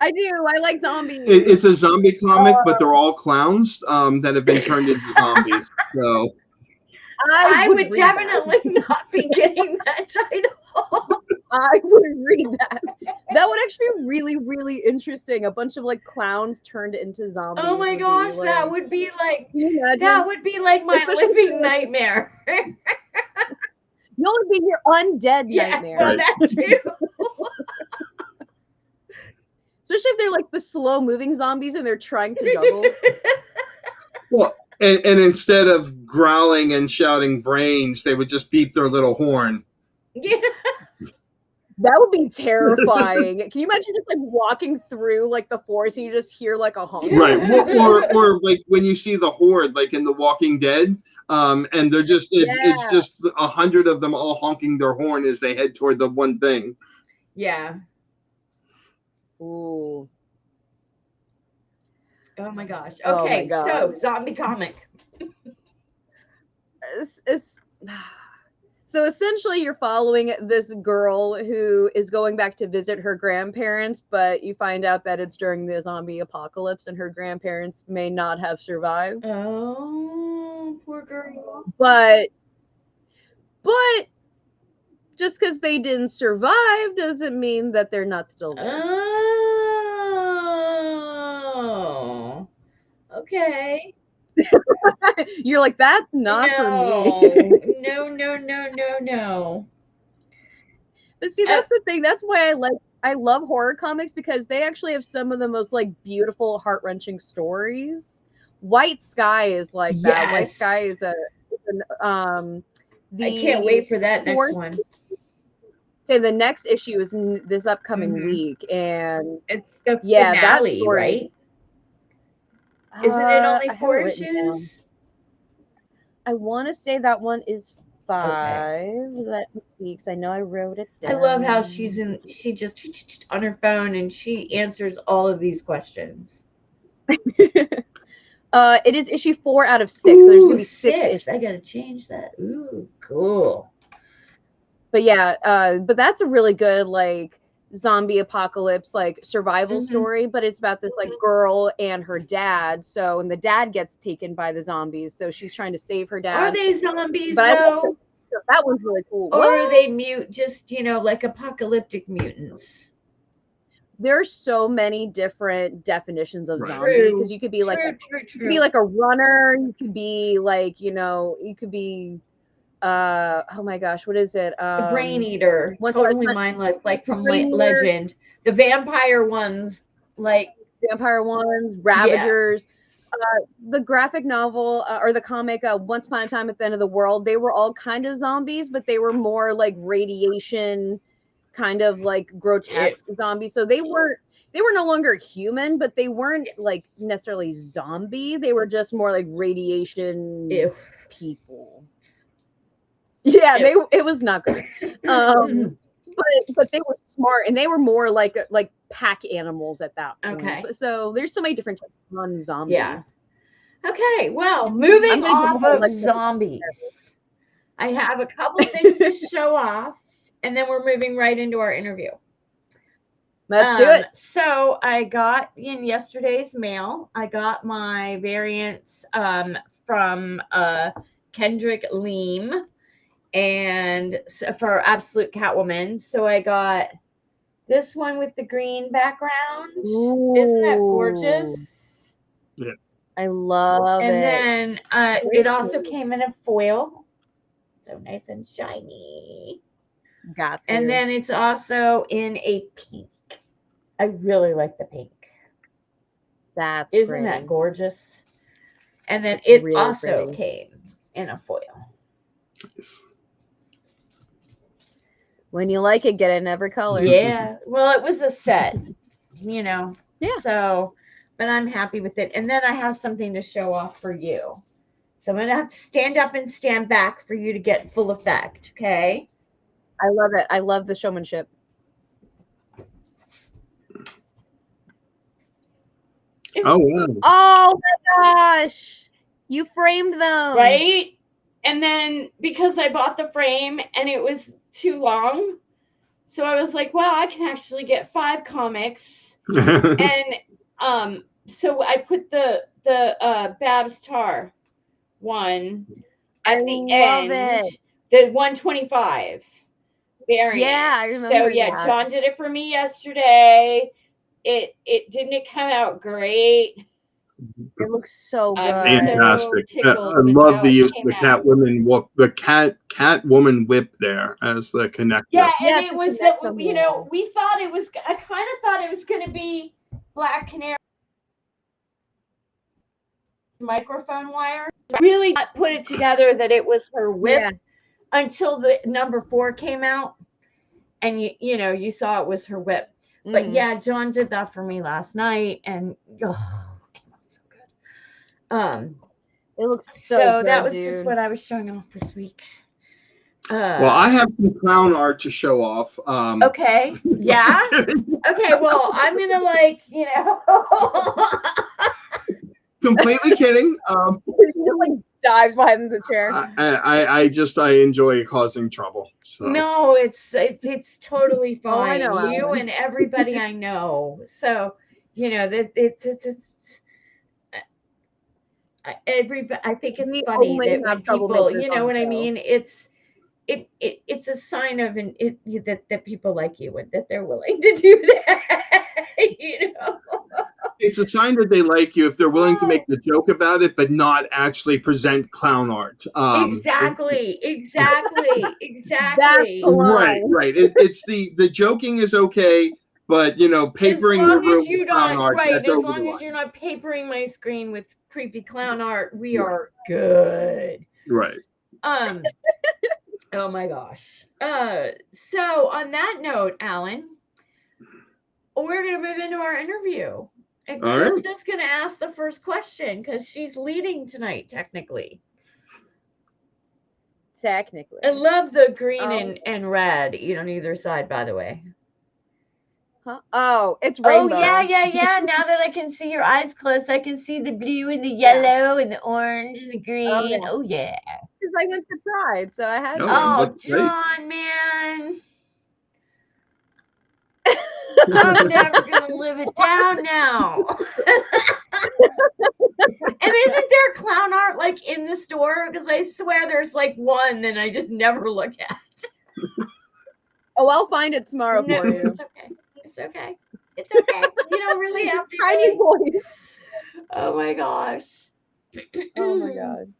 I do. I like zombies. It's a zombie comic, but they're all clowns that have been turned into zombies. So I would definitely not be getting that title. I would read that. That would actually be really, really interesting. A bunch of like clowns turned into zombies. Oh my gosh, like, that would be like my Especially living nightmare. No, it'd be your undead nightmare. Well, that too. Especially if they're like the slow moving zombies and they're trying to juggle. Well, and instead of growling and shouting brains, they would just beep their little horn. Yeah. That would be terrifying. Can you imagine just like walking through like the forest and you just hear like a honk? Right. Or like when you see the horde, like in The Walking Dead, and they're just it's just 100 of them all honking their horn as they head toward the one thing. Yeah. Ooh. Oh my gosh. Oh Okay, my God. so zombie comic. So essentially you're following this girl who is going back to visit her grandparents, but you find out that it's during the zombie apocalypse and her grandparents may not have survived. Oh, poor girl. But just because they didn't survive doesn't mean that they're not still there. Oh, okay. You're like, that's not for me. No. But see, that's the thing. That's why I love horror comics, because they actually have some of the most like beautiful, heart-wrenching stories. White Sky is like that. White Yes. Sky is I can't wait for that next one. Say the next issue is this upcoming Mhm. week, and It's the yeah, that finale, story, right? Isn't it only I have it 4 written down. issues? I want to say that one is 5. Okay. Let me see, because I know I wrote it I down. love how she just on her phone and she answers all of these questions. It is issue 4 out of 6, so there's gonna be 6 issues. I gotta change that. Ooh, cool. But yeah, but that's a really good like zombie apocalypse like survival story. But it's about this like girl and her dad. So, and the dad gets taken by the zombies, so she's trying to save her dad. Are they zombies But though? That one's really cool. Or are they just like apocalyptic mutants? There's so many different definitions of Right. zombie, because you could be like True. you could be like a runner, you could be like, you could be oh my gosh, what is it? The brain eater, Once totally Upon a mindless, like from Brain Eater. Legend. The vampire ones, like vampire ones, Ravagers. The graphic novel or the comic Once Upon a Time at the End of the World, they were all kind of zombies, but they were more like radiation, kind of like grotesque zombies. So they were no longer human, but they weren't like necessarily zombie. They were just more like radiation people. Yeah, it was not good. But they were smart, and they were more like pack animals at that point. Okay. So there's so many different types of non-zombie. Yeah. Okay, well, moving off of zombies, I have a couple things to show off, and then we're moving right into our interview. Let's do it. So I got in yesterday's mail, I got my variants from Kendrick Leam, and for Absolute Catwoman. So I got this one with the green background. Ooh. Isn't that gorgeous? Yeah. I love it. And then it also came in a foil. So nice and shiny. Got to. And then it's also in a pink. I really like the pink. Isn't that gorgeous? And then it really also came in a foil. When you like it, get it in every color. Yeah. Well, it was a set, Yeah. So, but I'm happy with it. And then I have something to show off for you. So I'm going to have to stand up and stand back for you to get full effect. Okay. I love it. I love the showmanship. Oh, wow. Oh my gosh. You framed them. Right? And then because I bought the frame and it was too long, so I was like, well, I can actually get 5 comics. And so I put the Babs Tar one at the end, the 125 variant. Yeah, I remember. So yeah, that. John did it for me yesterday. It didn't come out great. It looks so good. Fantastic. I love the Catwoman whip, the Catwoman whip there as the connector. Yeah, and it was that we thought it was. I kind of thought it was going to be Black Canary microphone wire. I really put it together that it was her whip until the number 4 came out, and you saw it was her whip. But yeah, John did that for me last night, and it came out so good. It looks so good, that was just what I was showing off this week. Well, I have some clown art to show off. Okay. Yeah. Okay. Well, I'm gonna completely kidding. Dives behind the chair. I enjoy causing trouble. So. No, it's totally fine. Oh, I know, you Allan. and everybody I know. So that I think it's funny that when people, you know what I mean, it's a sign of that people like you and that they're willing to do that. it's a sign that they like you if they're willing to make the joke about it, but not actually present clown art. Exactly. That's the Right, line. right. It's the joking is okay, but papering the room with clown art, that's as over the long as line. you're not papering my screen with creepy clown art, we are good. Right. Oh my gosh. So on that note, Allan, we're gonna move into our interview. And All right. Krista's gonna ask the first question because she's leading tonight, technically. Technically. I love the green and red, on either side, by the way. Huh? Oh, it's rainbow. Oh, yeah. Now that I can see your eyes close, I can see the blue and the yellow and the orange and the green. Oh, yeah. Because I went to Pride, so I had Oh, John, man. I'm never going to live it down now. And isn't there clown art like in the store? Because I swear there's like one and I just never look at. Oh, I'll find it tomorrow for you. It's okay. It's okay. It's okay. You don't really have to. Tiny voice. Oh my gosh. Oh my god.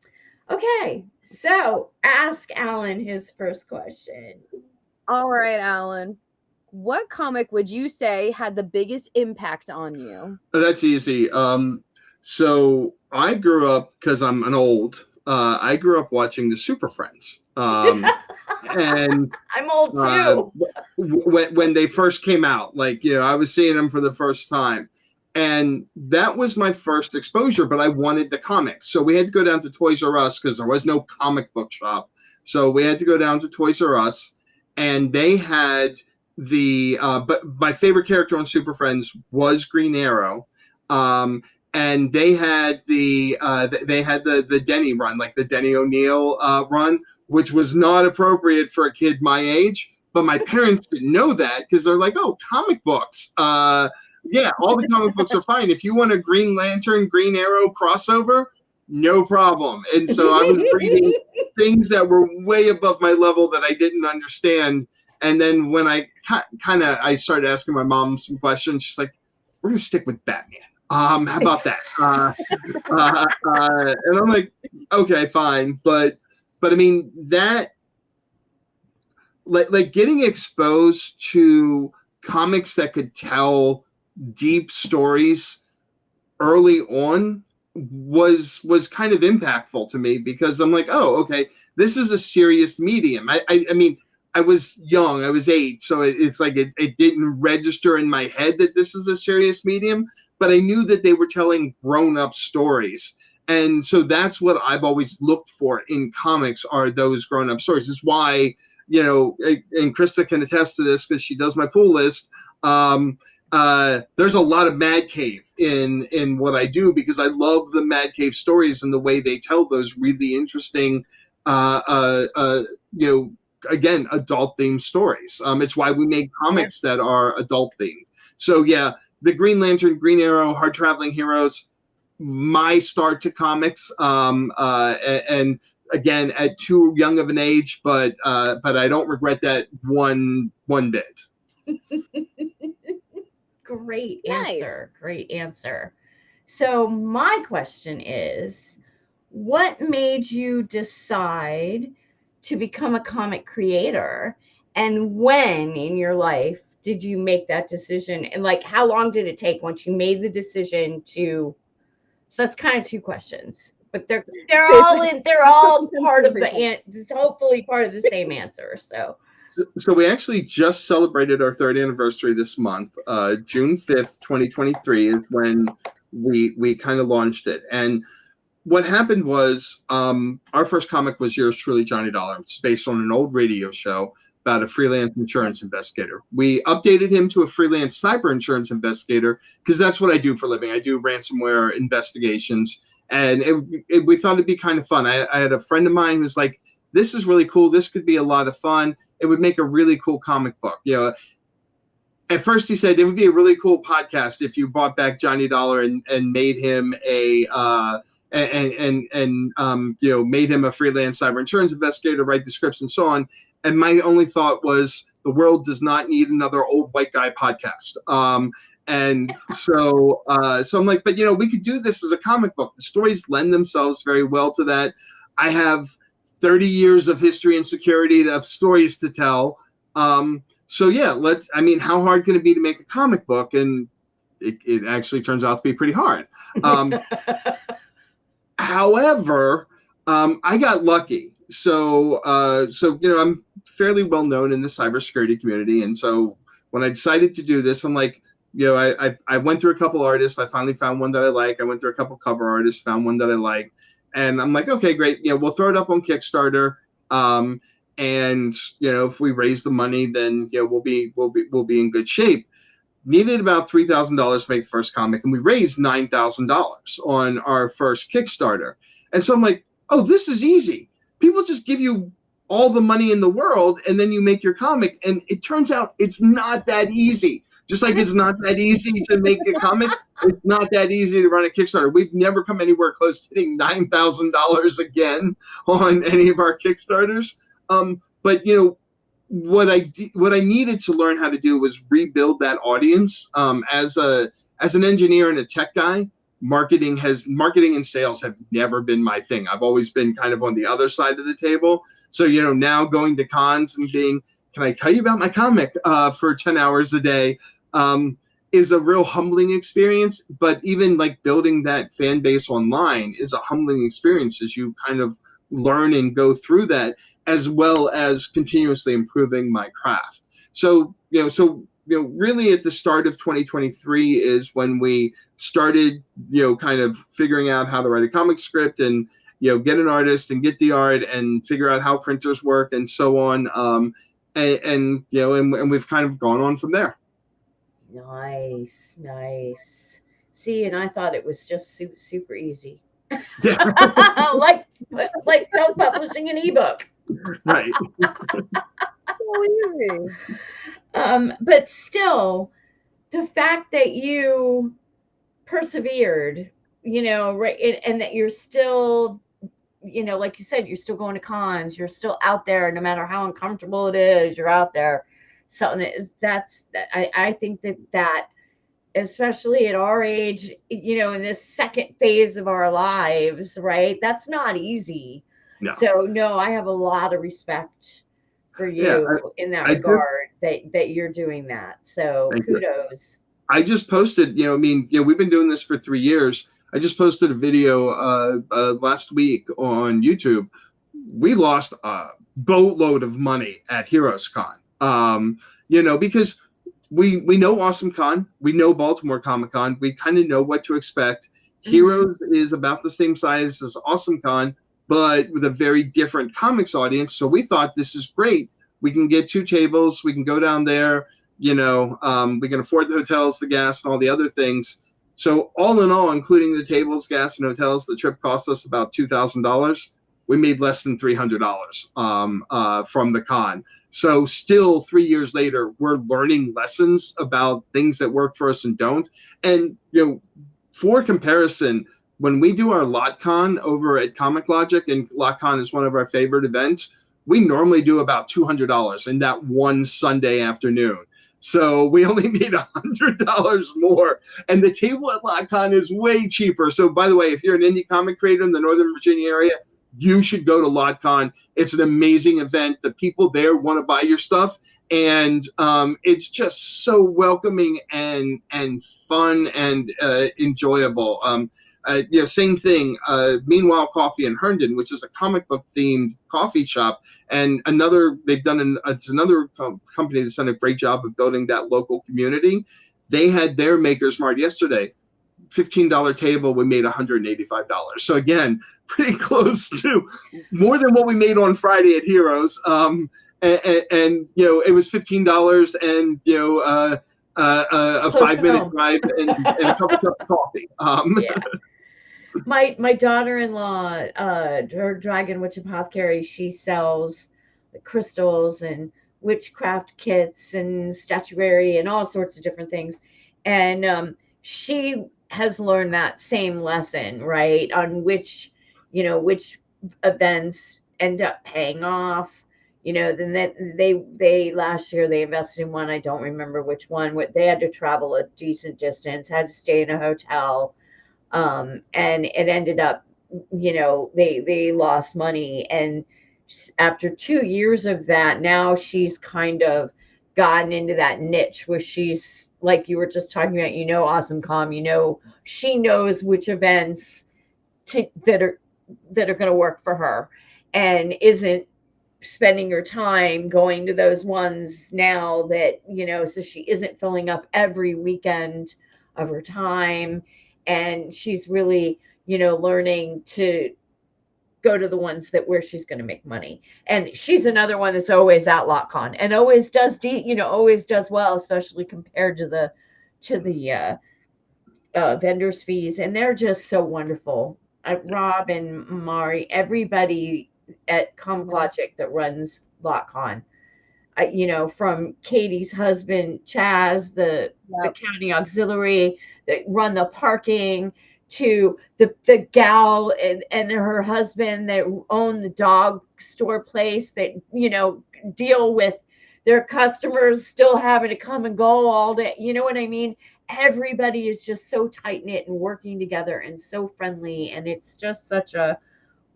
Okay, so ask Allan his first question. All right, Allan. What comic would you say had the biggest impact on you? That's easy. So I grew up, because I'm an old, I grew up watching the Super Friends. And I'm old too. When they first came out, I was seeing them for the first time. And that was my first exposure, but I wanted the comics. So we had to go down to Toys R Us because there was no comic book shop. So we had to go down to Toys R Us, and they had but my favorite character on Super Friends was Green Arrow. And they had the Denny run, like the Denny O'Neil run, which was not appropriate for a kid my age. But my parents didn't know that because they're like, oh, comic books. Yeah, all the comic books are fine. If you want a Green Lantern, Green Arrow crossover, no problem. And so I was reading things that were way above my level that I didn't understand. And then when I I started asking my mom some questions, she's like, we're going to stick with Batman. How about that? And I'm like, okay, fine. But I mean, that, like getting exposed to comics that could tell deep stories early on was kind of impactful to me, because I'm like, oh, okay, this is a serious medium. I mean, I was young, I was 8, so it's like it didn't register in my head that this is a serious medium, but I knew that they were telling grown-up stories. And so that's what I've always looked for in comics, are those grown-up stories. It's why, and Krista can attest to this because she does my pull list. There's a lot of Mad Cave in what I do, because I love the Mad Cave stories and the way they tell those really interesting, again, adult themed stories. It's why we make comics that are adult themed. So yeah, the Green Lantern, Green Arrow, Hard Traveling Heroes, my start to comics. And again, at too young of an age, but I don't regret that one bit. Great answer. Great answer. So my question is, what made you decide to become a comic creator, and when in your life did you make that decision, and how long did it take once you made the decision to? So that's kind of 2 questions, but they're all part of it's hopefully part of the same answer. So we actually just celebrated our 3rd anniversary this month. June 5th, 2023 is when we kind of launched it. And what happened was, our first comic was Yours Truly, Johnny Dollar. It's based on an old radio show about a freelance insurance investigator. We updated him to a freelance cyber insurance investigator because that's what I do for a living. I do ransomware investigations, and we thought it'd be kind of fun. I had a friend of mine who's like, this is really cool. This could be a lot of fun. It would make a really cool comic book. At first he said it would be a really cool podcast if you brought back Johnny Dollar and made him made him a freelance cyber insurance investigator, write the scripts and so on. And my only thought was, the world does not need another old white guy podcast. And so I'm like, but we could do this as a comic book. The stories lend themselves very well to that. I have 30 years of history and security of stories to tell. So yeah, how hard can it be to make a comic book? And it actually turns out to be pretty hard. However, I got lucky. So I'm fairly well known in the cybersecurity community. And so when I decided to do this, I'm like, I went through a couple artists. I finally found one that I like. I went through a couple cover artists, found one that I like. And I'm like, okay, great. We'll throw it up on Kickstarter. And if we raise the money, then we'll be in good shape. Needed about $3,000 to make the first comic, and we raised $9,000 on our first Kickstarter. And so I'm like, oh, this is easy. People just give you all the money in the world, and then you make your comic. And it turns out it's not that easy. Just like it's not that easy to make a comic, it's not that easy to run a Kickstarter. We've never come anywhere close to hitting $9,000 again on any of our Kickstarters. But what I needed to learn how to do was rebuild that audience. As an engineer and a tech guy, marketing and sales have never been my thing. I've always been kind of on the other side of the table. So now going to cons and being, can I tell you about my comic for 10 hours a day, is a real humbling experience. But even like building that fan base online is a humbling experience as you kind of learn and go through that, as well as continuously improving my craft. So really at the start of 2023 is when we started, kind of figuring out how to write a comic script and, get an artist and get the art and figure out how printers work and so on. And we've kind of gone on from there. Nice. See, and I thought it was just super easy. Yeah. like self-publishing an ebook. Right. So easy. But still, the fact that you persevered, right, and that you're still, like you said, you're still going to cons, you're still out there, no matter how uncomfortable it is, you're out there. So I think that especially at our age, in this second phase of our lives, right? That's not easy. No. So no, I have a lot of respect for you in that regard, that you're doing that. So kudos. I just posted, we've been doing this for 3 years. I just posted a video last week on YouTube. We lost a boatload of money at Heroes Con, because we know Awesome Con, we know Baltimore Comic Con, we kind of know what to expect. Heroes is about the same size as Awesome Con, but with a very different comics audience. So we thought, this is great. We can get 2 tables. We can go down there. We can afford the hotels, the gas, and all the other things. So all in all, including the tables, gas, and hotels, the trip cost us about $2,000. We made less than $300 from the con. So still 3 years later, we're learning lessons about things that work for us and don't. And, for comparison, when we do our LotCon over at Comic Logic, and LotCon is one of our favorite events, we normally do about $200 in that one Sunday afternoon. So we only made $100 more. And the table at LotCon is way cheaper. So by the way, if you're an indie comic creator in the Northern Virginia area, you should go to LotCon. It's an amazing event. The people there want to buy your stuff. And it's just so welcoming and fun and enjoyable. Same thing. Meanwhile Coffee in Herndon, which is a comic book themed coffee shop, and it's another company that's done a great job of building that local community. They had their Maker's Mart yesterday. $15 table, we made $185. So again, pretty close to more than what we made on Friday at Heroes. And it was $15 and a 5-minute drive and a couple cups of coffee. My daughter-in-law, her Dragon Witch Apothecary, she sells crystals and witchcraft kits and statuary and all sorts of different things. And she has learned that same lesson, right? On which events end up paying off, then they last year they invested in one. I don't remember which one. They had to travel a decent distance, had to stay in a hotel, and it ended up, they lost money. And after 2 years of that, now she's kind of gotten into that niche where she's like you were just talking about, Awesome Calm, she knows which events that are going to work for her, and isn't spending her time going to those ones now that, so she isn't filling up every weekend of her time. And she's really, learning to go to the ones that where she's going to make money. And she's another one that's always at LotCon and always does always does well, especially compared to the vendors fees. And they're just so wonderful. Rob and Mari, everybody at ComLogic that runs LotCon, from Katie's husband Chaz, the county auxiliary that run the parking, to the gal and her husband that own the dog store place that deal with their customers still having to come and go all day. You know what I mean? Everybody is just so tight knit and working together and so friendly, and it's just such a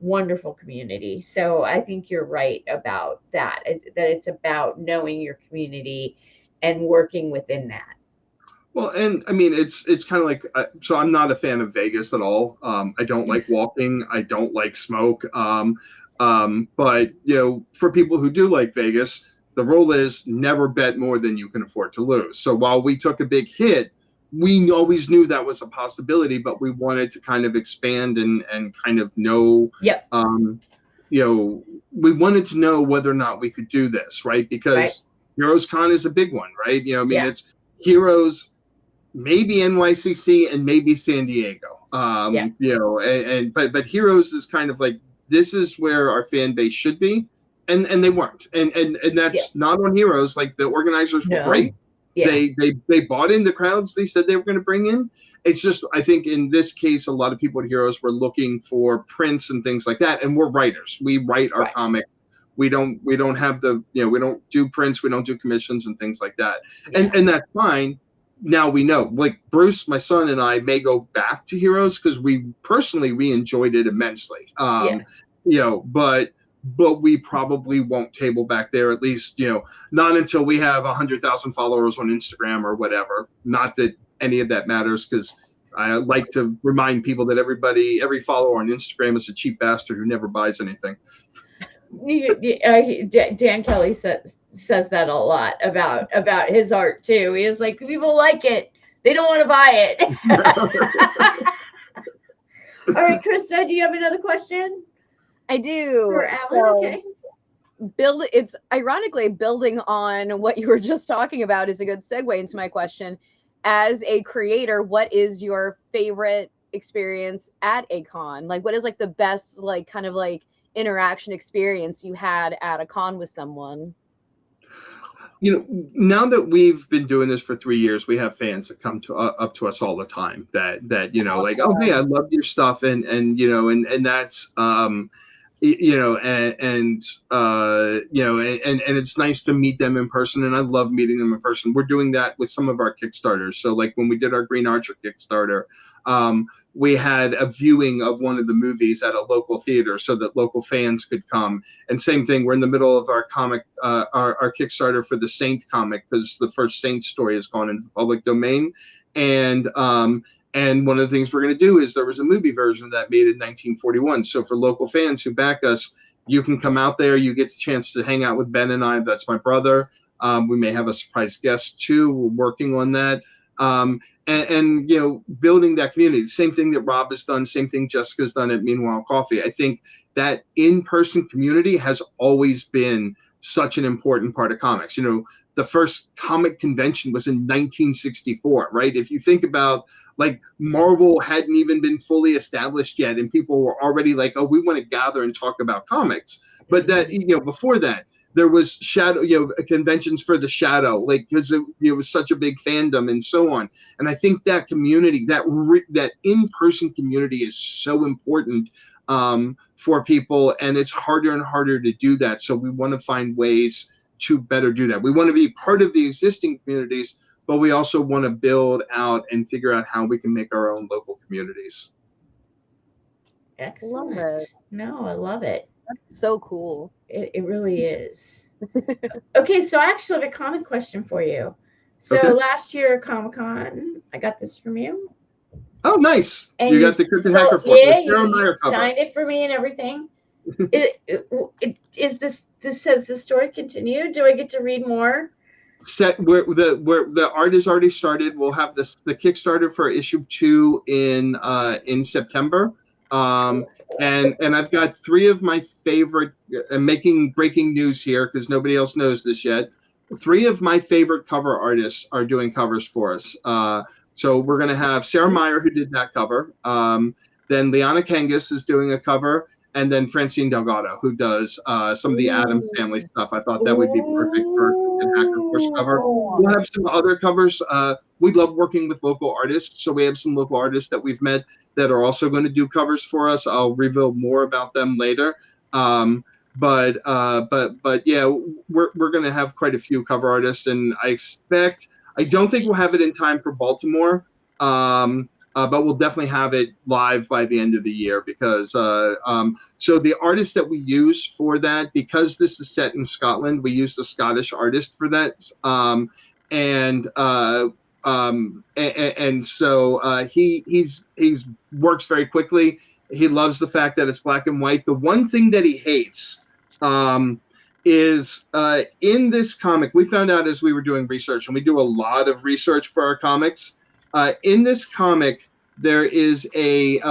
wonderful community. So I think you're right about that it's about knowing your community and working within that. Well, and I mean, it's kind of like, so I'm not a fan of Vegas at all. I don't like walking. I don't like smoke. But for people who do like Vegas, the rule is never bet more than you can afford to lose. So while we took a big hit, we always knew that was a possibility, but we wanted to kind of expand and kind of know, we wanted to know whether or not we could do this, right? Because Heroes Con is a big one, right? It's Heroes, maybe NYCC, and maybe San Diego. But Heroes is kind of like, this is where our fan base should be, and they weren't, and that's not on Heroes. Like, the organizers were great. They bought in the crowds they said they were going to bring in. It's just, I think in this case, a lot of people at Heroes were looking for prints and things like that, and we're writers. We write our comic. We don't have the, we don't do prints, we don't do commissions and things like that, and that's fine. Now we know, like Bruce, my son, and I may go back to Heroes because we enjoyed it immensely. But we probably won't table back there, at least, not until we have 100,000 followers on Instagram or whatever. Not that any of that matters, because I like to remind people that every follower on Instagram is a cheap bastard who never buys anything. Dan Kelly says that a lot about his art too. He is like, people like it, they don't want to buy it. All right, Krista, do you have another question? I do. For Allan? Okay. It's ironically building on what you were just talking about is a good segue into my question. As a creator, what is your favorite experience at a con? Like, what is like the best, like, kind of like interaction experience you had at a con with someone? Now that we've been doing this for 3 years, we have fans that come up to us all the time that like, oh, hey, I love your stuff, and that's and it's nice to meet them in person, and I love meeting them in person. We're doing that with some of our Kickstarters. So like when we did our Green Archer Kickstarter, we had a viewing of one of the movies at a local theater so that local fans could come. And same thing, we're in the middle of our comic, our Kickstarter for the Saint comic, because the first Saint story has gone into the public domain. And one of the things we're going to do is there was a movie version that made in 1941. So for local fans who back us, you can come out there. You get the chance to hang out with Ben and I. That's my brother. We may have a surprise guest too. We're working on that. And building that community. Same thing that Rob has done. Same thing Jessica's done at Meanwhile Coffee. I think that in-person community has always been such an important part of comics. The first comic convention was in 1964, right? If you think about, like, Marvel hadn't even been fully established yet, and people were already like, oh, we want to gather and talk about comics. But that, before that, there was Shadow, conventions for the Shadow, like, because it was such a big fandom and so on. And I think that community, that in-person community, is so important for people, and it's harder and harder to do that. So we want to find ways to better do that. We want to be part of the existing communities, but we also want to build out and figure out how we can make our own local communities. Excellent. Love it. No, I love it. That's so cool. It really is. Okay, so I actually have a comic question for you. So Okay. last year at Comic-Con, I got this from you. Oh, nice. And you got the Cryptid so, Hacker for yeah, the Sarah Meyer you cover. signed it for me and everything. Is this says the story continue? Do I get to read more? Set where the art is already started. We'll have the Kickstarter for issue 2 in September. And I've got 3 of my favorite, making breaking news here because nobody else knows this yet. 3 of my favorite cover artists are doing covers for us. So we're going to have Sarah Meyer, who did that cover. Then Liana Kangas is doing a cover. And then Francine Delgado, who does some of the Addams Family stuff. I thought that would be perfect for an Hacker Force cover. We'll have some other covers. We love working with local artists. So we have some local artists that we've met that are also going to do covers for us. I'll reveal more about them later. But yeah, we're going to have quite a few cover artists. And I don't think we'll have it in time for Baltimore. But we'll definitely have it live by the end of the year because so the artist that we use for that, because this is set in Scotland, we used a Scottish artist for that, and so he's works very quickly. He loves the fact that it's black and white. The one thing that he hates is in this comic, we found out as we were doing research, and we do a lot of research for our comics. In this comic, there is a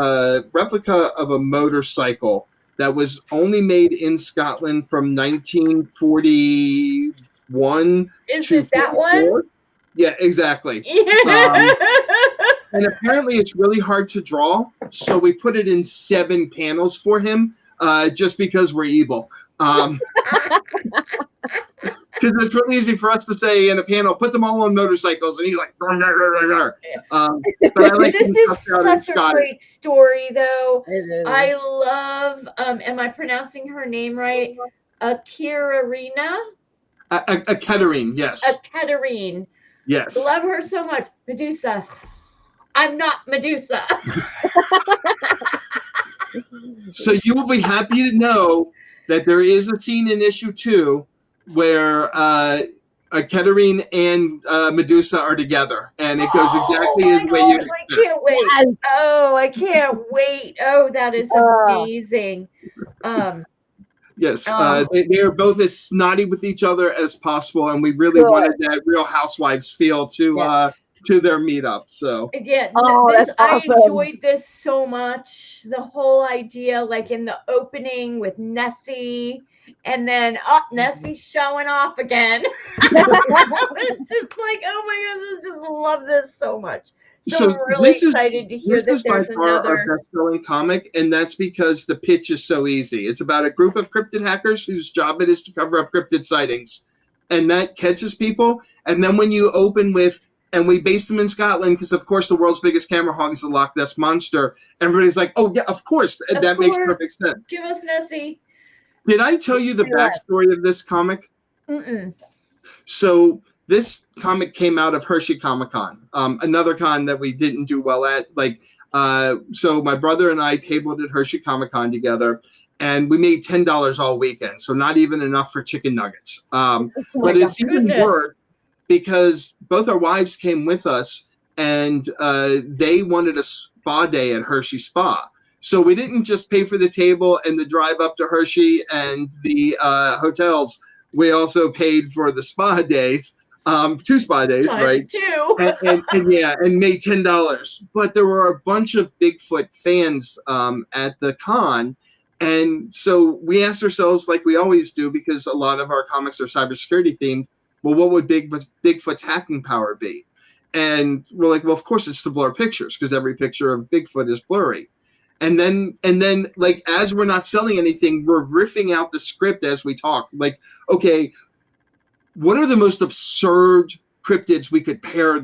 replica of a motorcycle that was only made in Scotland from 1941 Is to it that 44. one? Yeah, exactly. And apparently it's really hard to draw, so we put it in 7 panels for him, just because we're evil. Because it's really easy for us to say in a panel, put them all on motorcycles, and he's like, but I like This is such a great story, though. It is. I love, am I pronouncing her name right? Akirina? A Kettering, yes. Kettering. Yes. Love her so much. Medusa. I'm not Medusa. So you will be happy to know that there is a scene in issue 2 where Kettering and Medusa are together, and it goes exactly as the way you expect. I can't wait. Yes. Oh, I can't wait. Oh, that is amazing. Yes, they are both as snotty with each other as possible, and we really wanted that Real Housewives feel to their meetup. So yeah, that's awesome. I enjoyed this so much. The whole idea, like in the opening with Nessie, and then Nessie's showing off again. It's just like, oh my goodness, I just love this so much. So I'm really excited to hear that there's by far another our best-selling comic, and that's because the pitch is so easy. It's about a group of cryptid hackers whose job it is to cover up cryptid sightings, and that catches people. And then when you open with, and we based them in Scotland because, of course, the world's biggest camera hog is the Loch Ness Monster. Everybody's like, oh, yeah, of course. And that makes perfect sense. Give us Nessie. Did I tell you the backstory of this comic? Mm-mm. So this comic came out of Hershey Comic-Con, another con that we didn't do well at. So my brother and I tabled at Hershey Comic-Con together, and we made $10 all weekend. So not even enough for chicken nuggets. But it's even worse because both our wives came with us, and they wanted a spa day at Hershey Spa. So we didn't just pay for the table and the drive up to Hershey and the hotels. We also paid for the spa days, 2 spa days, right? 2. and made $10. But there were a bunch of Bigfoot fans at the con. And so we asked ourselves, like we always do, because a lot of our comics are cybersecurity themed, well, what would Bigfoot's hacking power be? And we're like, well, of course it's to blur pictures, because every picture of Bigfoot is blurry. And then, like, as we're not selling anything, we're riffing out the script as we talk. Like, okay, what are the most absurd cryptids we could pair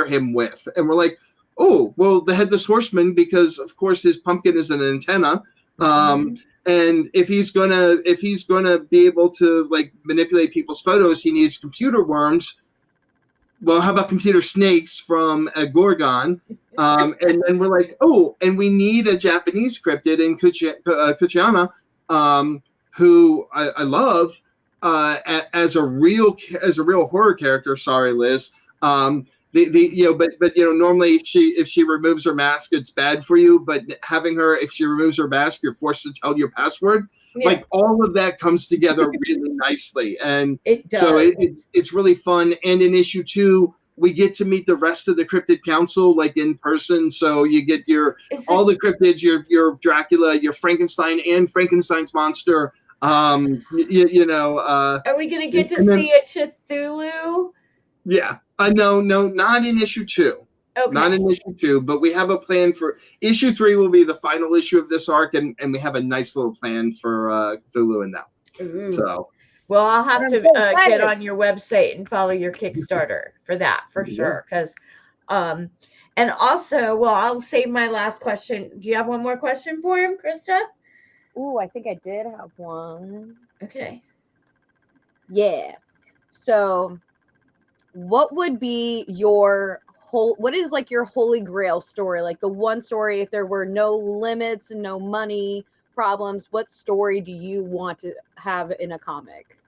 him with? And we're like, oh, well, the Headless Horseman, because of course his pumpkin is an antenna. And if he's gonna be able to like manipulate people's photos, he needs computer worms. Well, how about computer snakes from Gorgon? And then we're like, oh, and we need a Japanese cryptid in Kuchiyama, who I love as a real horror character. Sorry, Liz. But normally if she removes her mask, it's bad for you. But having her, if she removes her mask, you're forced to tell your password. Yeah. Like all of that comes together really nicely, and it does. So it's really fun. And in issue 2, we get to meet the rest of the Cryptid Council like in person. So you get all the cryptids, your Dracula, your Frankenstein, and Frankenstein's monster. Are we gonna get to see a Cthulhu? Yeah. No, not in issue 2. Okay. Not in issue 2, but we have a plan for issue 3 will be the final issue of this arc, and we have a nice little plan for Cthulhu in that. Ooh. So, well, I'll have to get on your website and follow your Kickstarter for that for sure. Because, and also, well, I'll save my last question. Do you have one more question for him, Krista? Ooh, I think I did have one. Okay. Yeah. So, what would be what is like your holy grail story? Like the one story, if there were no limits and no money problems, what story do you want to have in a comic?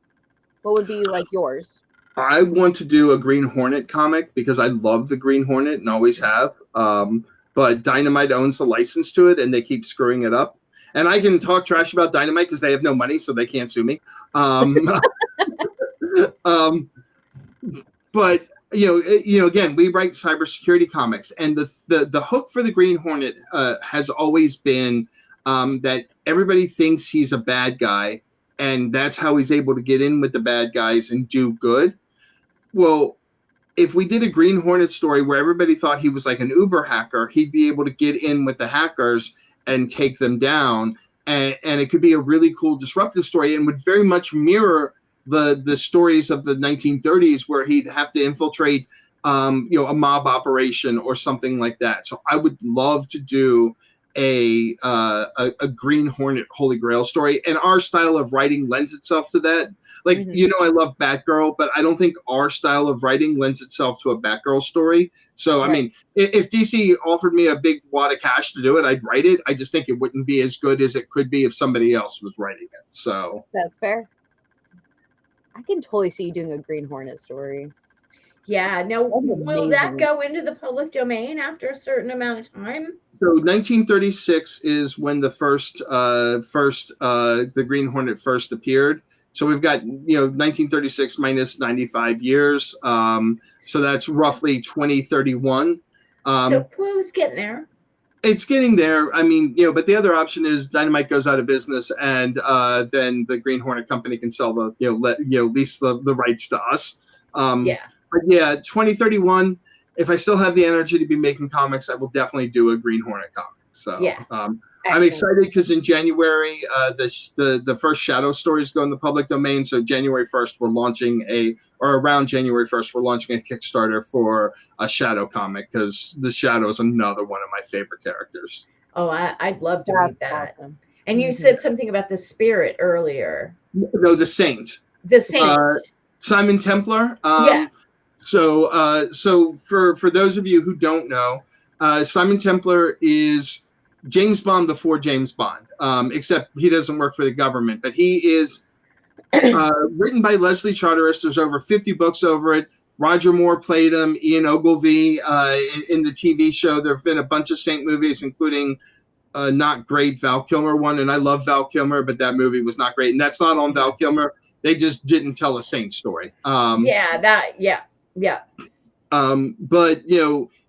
What would be like yours? I want to do a Green Hornet comic because I love the Green Hornet and always have. But Dynamite owns the license to it and they keep screwing it up. And I can talk trash about Dynamite because they have no money, so they can't sue me. But again, we write cybersecurity comics, and the hook for the Green Hornet has always been that everybody thinks he's a bad guy, and that's how he's able to get in with the bad guys and do good. Well, if we did a Green Hornet story where everybody thought he was like an Uber hacker, he'd be able to get in with the hackers and take them down, and it could be a really cool disruptive story, and would very much mirror the stories of the 1930s where he'd have to infiltrate a mob operation or something like that. So I would love to do a Green Hornet Holy Grail story, and our style of writing lends itself to that. Like, I love Batgirl, but I don't think our style of writing lends itself to a Batgirl story. So, right. I mean, if DC offered me a big wad of cash to do it, I'd write it. I just think it wouldn't be as good as it could be if somebody else was writing it. So that's fair. I can totally see you doing a Green Hornet story. Yeah. Now, will that go into the public domain after a certain amount of time? So 1936 is when the the Green Hornet first appeared. So we've got 1936 minus 95 years. So that's roughly 2031. So Clue's getting there. It's getting there. I mean, but the other option is Dynamite goes out of business, and then the Green Hornet Company can sell lease the rights to us. Yeah. But yeah, 2031. If I still have the energy to be making comics, I will definitely do a Green Hornet comic. So yeah. I'm excited because in January, the first Shadow stories go in the public domain. So January 1st, around January 1st, we're launching a Kickstarter for a Shadow comic because the Shadow is another one of my favorite characters. Oh, I'd love to read that. Awesome. And you said something about the Spirit earlier. No, the Saint. The Saint. Simon Templar. Yeah. So for those of you who don't know, Simon Templar is James Bond before James Bond, except he doesn't work for the government. But he is written by Leslie Charteris. There's over 50 books over it. Roger Moore played him. Ian Ogilvy in the TV show. There have been a bunch of Saint movies, including not great Val Kilmer one. And I love Val Kilmer, but that movie was not great. And that's not on Val Kilmer. They just didn't tell a Saint story. Yeah. But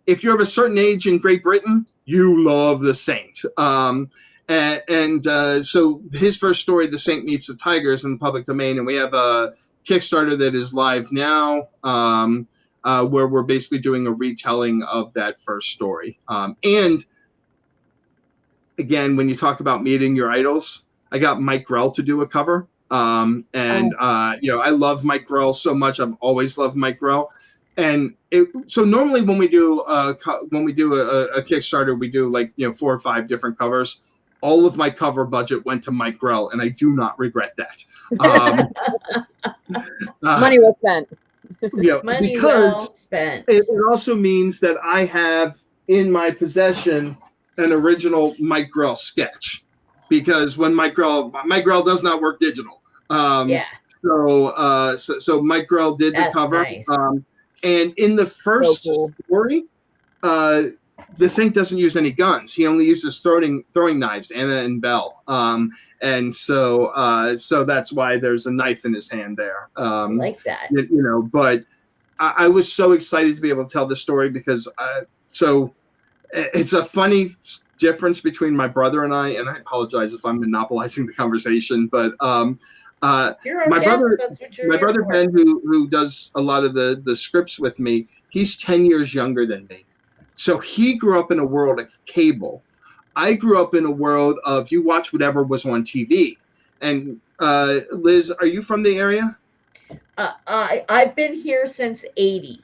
if you're of a certain age in Great Britain, you love the Saint. So his first story, The Saint Meets the Tiger, is in the public domain, and we have a Kickstarter that is live now, where we're basically doing a retelling of that first story. And again, when you talk about meeting your idols, I got Mike Grell to do a cover. I love Mike Grell so much. I've always loved Mike Grell. And so normally when we do a Kickstarter, we do 4 or 5 different covers. all of my cover budget went to Mike Grell, and I do not regret that. Money well spent. Money because well spent. it also means that I have in my possession an original Mike Grell sketch, because when Mike Grell does not work digital. Yeah. So Mike Grell did the cover. Nice. And in the first story, the Saint doesn't use any guns. He only uses throwing knives, Anna and Belle. And so that's why there's a knife in his hand there. I like that. But I was so excited to be able to tell this story because so it's a funny difference between my brother and I apologize if I'm monopolizing the conversation, but my brother Ben, who does a lot of the scripts with me, he's 10 years younger than me. So he grew up in a world of cable. I grew up in a world of you watch whatever was on TV. And Liz, are you from the area? I've been here since '80.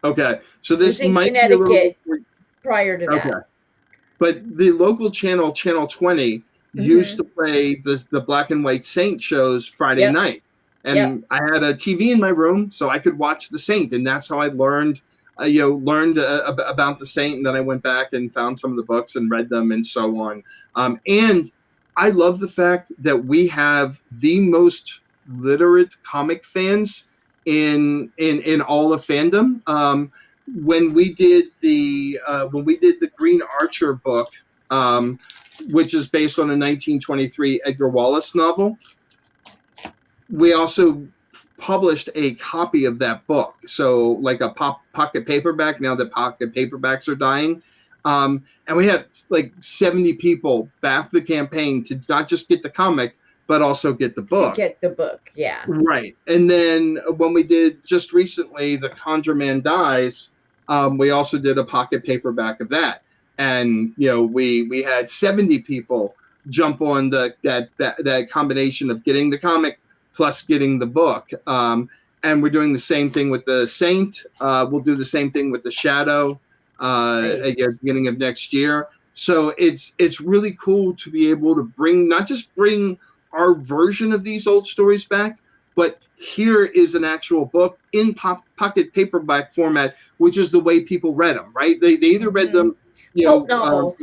Okay, so this might Connecticut be a little... prior to that. Okay. But the local channel 20, used to play the black and white Saint shows Friday night. And I had a TV in my room so I could watch the Saint. And that's how I learned about the Saint. And then I went back and found some of the books and read them and so on. And I love the fact that we have the most literate comic fans in all of fandom. When we did the Green Archer book, which is based on a 1923 Edgar Wallace novel, we also published a copy of that book. So like a pocket paperback, now that pocket paperbacks are dying. And we had like 70 people back the campaign to not just get the comic, but also get the book. Get the book, yeah. Right. And then when we did just recently The Conjure Man Dies, we also did a pocket paperback of that. And we had 70 people jump on that combination of getting the comic plus getting the book. And we're doing the same thing with the Saint. We'll do the same thing with the Shadow at the beginning of next year. So it's really cool to be able to not just bring our version of these old stories back, but here is an actual book in pocket paperback format, which is the way people read them, right? They either read them, pulp novels.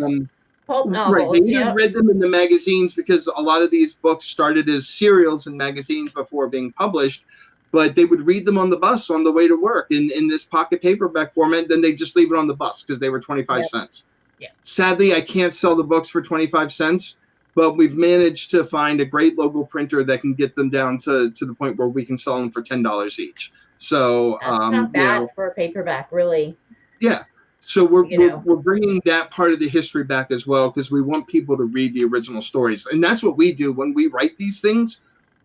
Pulp novels. Right. They either read them in the magazines, because a lot of these books started as serials in magazines before being published, but they would read them on the bus on the way to work in this pocket paperback format. Then they just leave it on the bus because they were 25 cents. Yeah. Sadly, I can't sell the books for 25 cents. But we've managed to find a great local printer that can get them down to the point where we can sell them for $10 each. So that's not bad for a paperback, really. Yeah. So we're bringing that part of the history back as well, because we want people to read the original stories, and that's what we do when we write these things.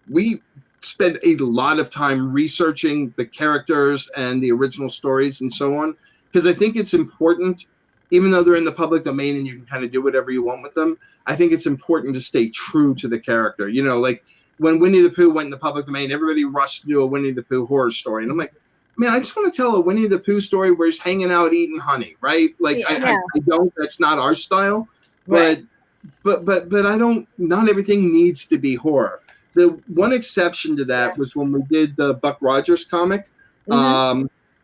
We spend a lot of time researching the characters and the original stories and so on, because I think it's important. Even though they're in the public domain and you can kind of do whatever you want with them, I think it's important to stay true to the character. Like when Winnie the Pooh went in the public domain, everybody rushed to do a Winnie the Pooh horror story. And I'm like, man, I just want to tell a Winnie the Pooh story where he's hanging out eating honey, right? Like I don't, that's not our style. Right. But I don't, not everything needs to be horror. The one exception to that was when we did the Buck Rogers comic.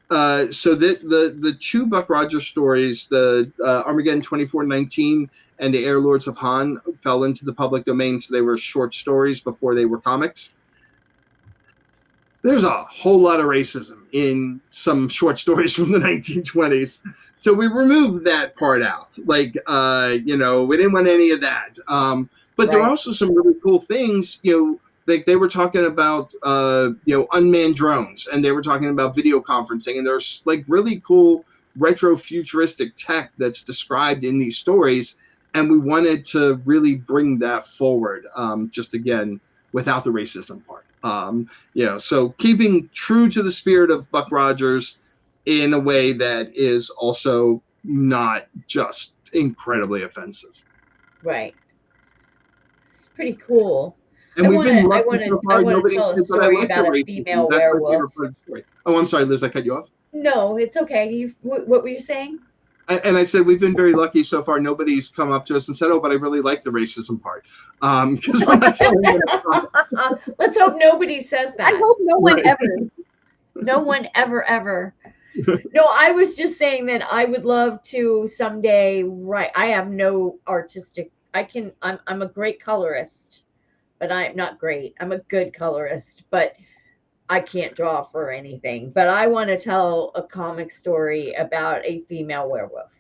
So the two Buck Rogers stories, the Armageddon 2419 and the Air Lords of Han, fell into the public domain, so they were short stories before they were comics. There's a whole lot of racism in some short stories from the 1920s, so we removed that part out. Like, we didn't want any of that. But there are also some really cool things, Like they were talking about, unmanned drones, and they were talking about video conferencing, and there's like really cool retro futuristic tech that's described in these stories. And we wanted to really bring that forward, just again, without the racism part. So keeping true to the spirit of Buck Rogers in a way that is also not just incredibly offensive. Right. It's pretty cool. And I want to tell a story about a female werewolf. Oh, I'm sorry, Liz, I cut you off. No, it's okay. What were you saying? And I said, we've been very lucky so far. Nobody's come up to us and said, oh, but I really like the racism part. Because we're not selling it. Let's hope nobody says that. I hope no one Right. ever. No one ever. No, I was just saying that I would love to someday write. I have no artistic. I'm a great colorist, but I'm not great. I'm a good colorist, but I can't draw for anything. But I want to tell a comic story about a female werewolf.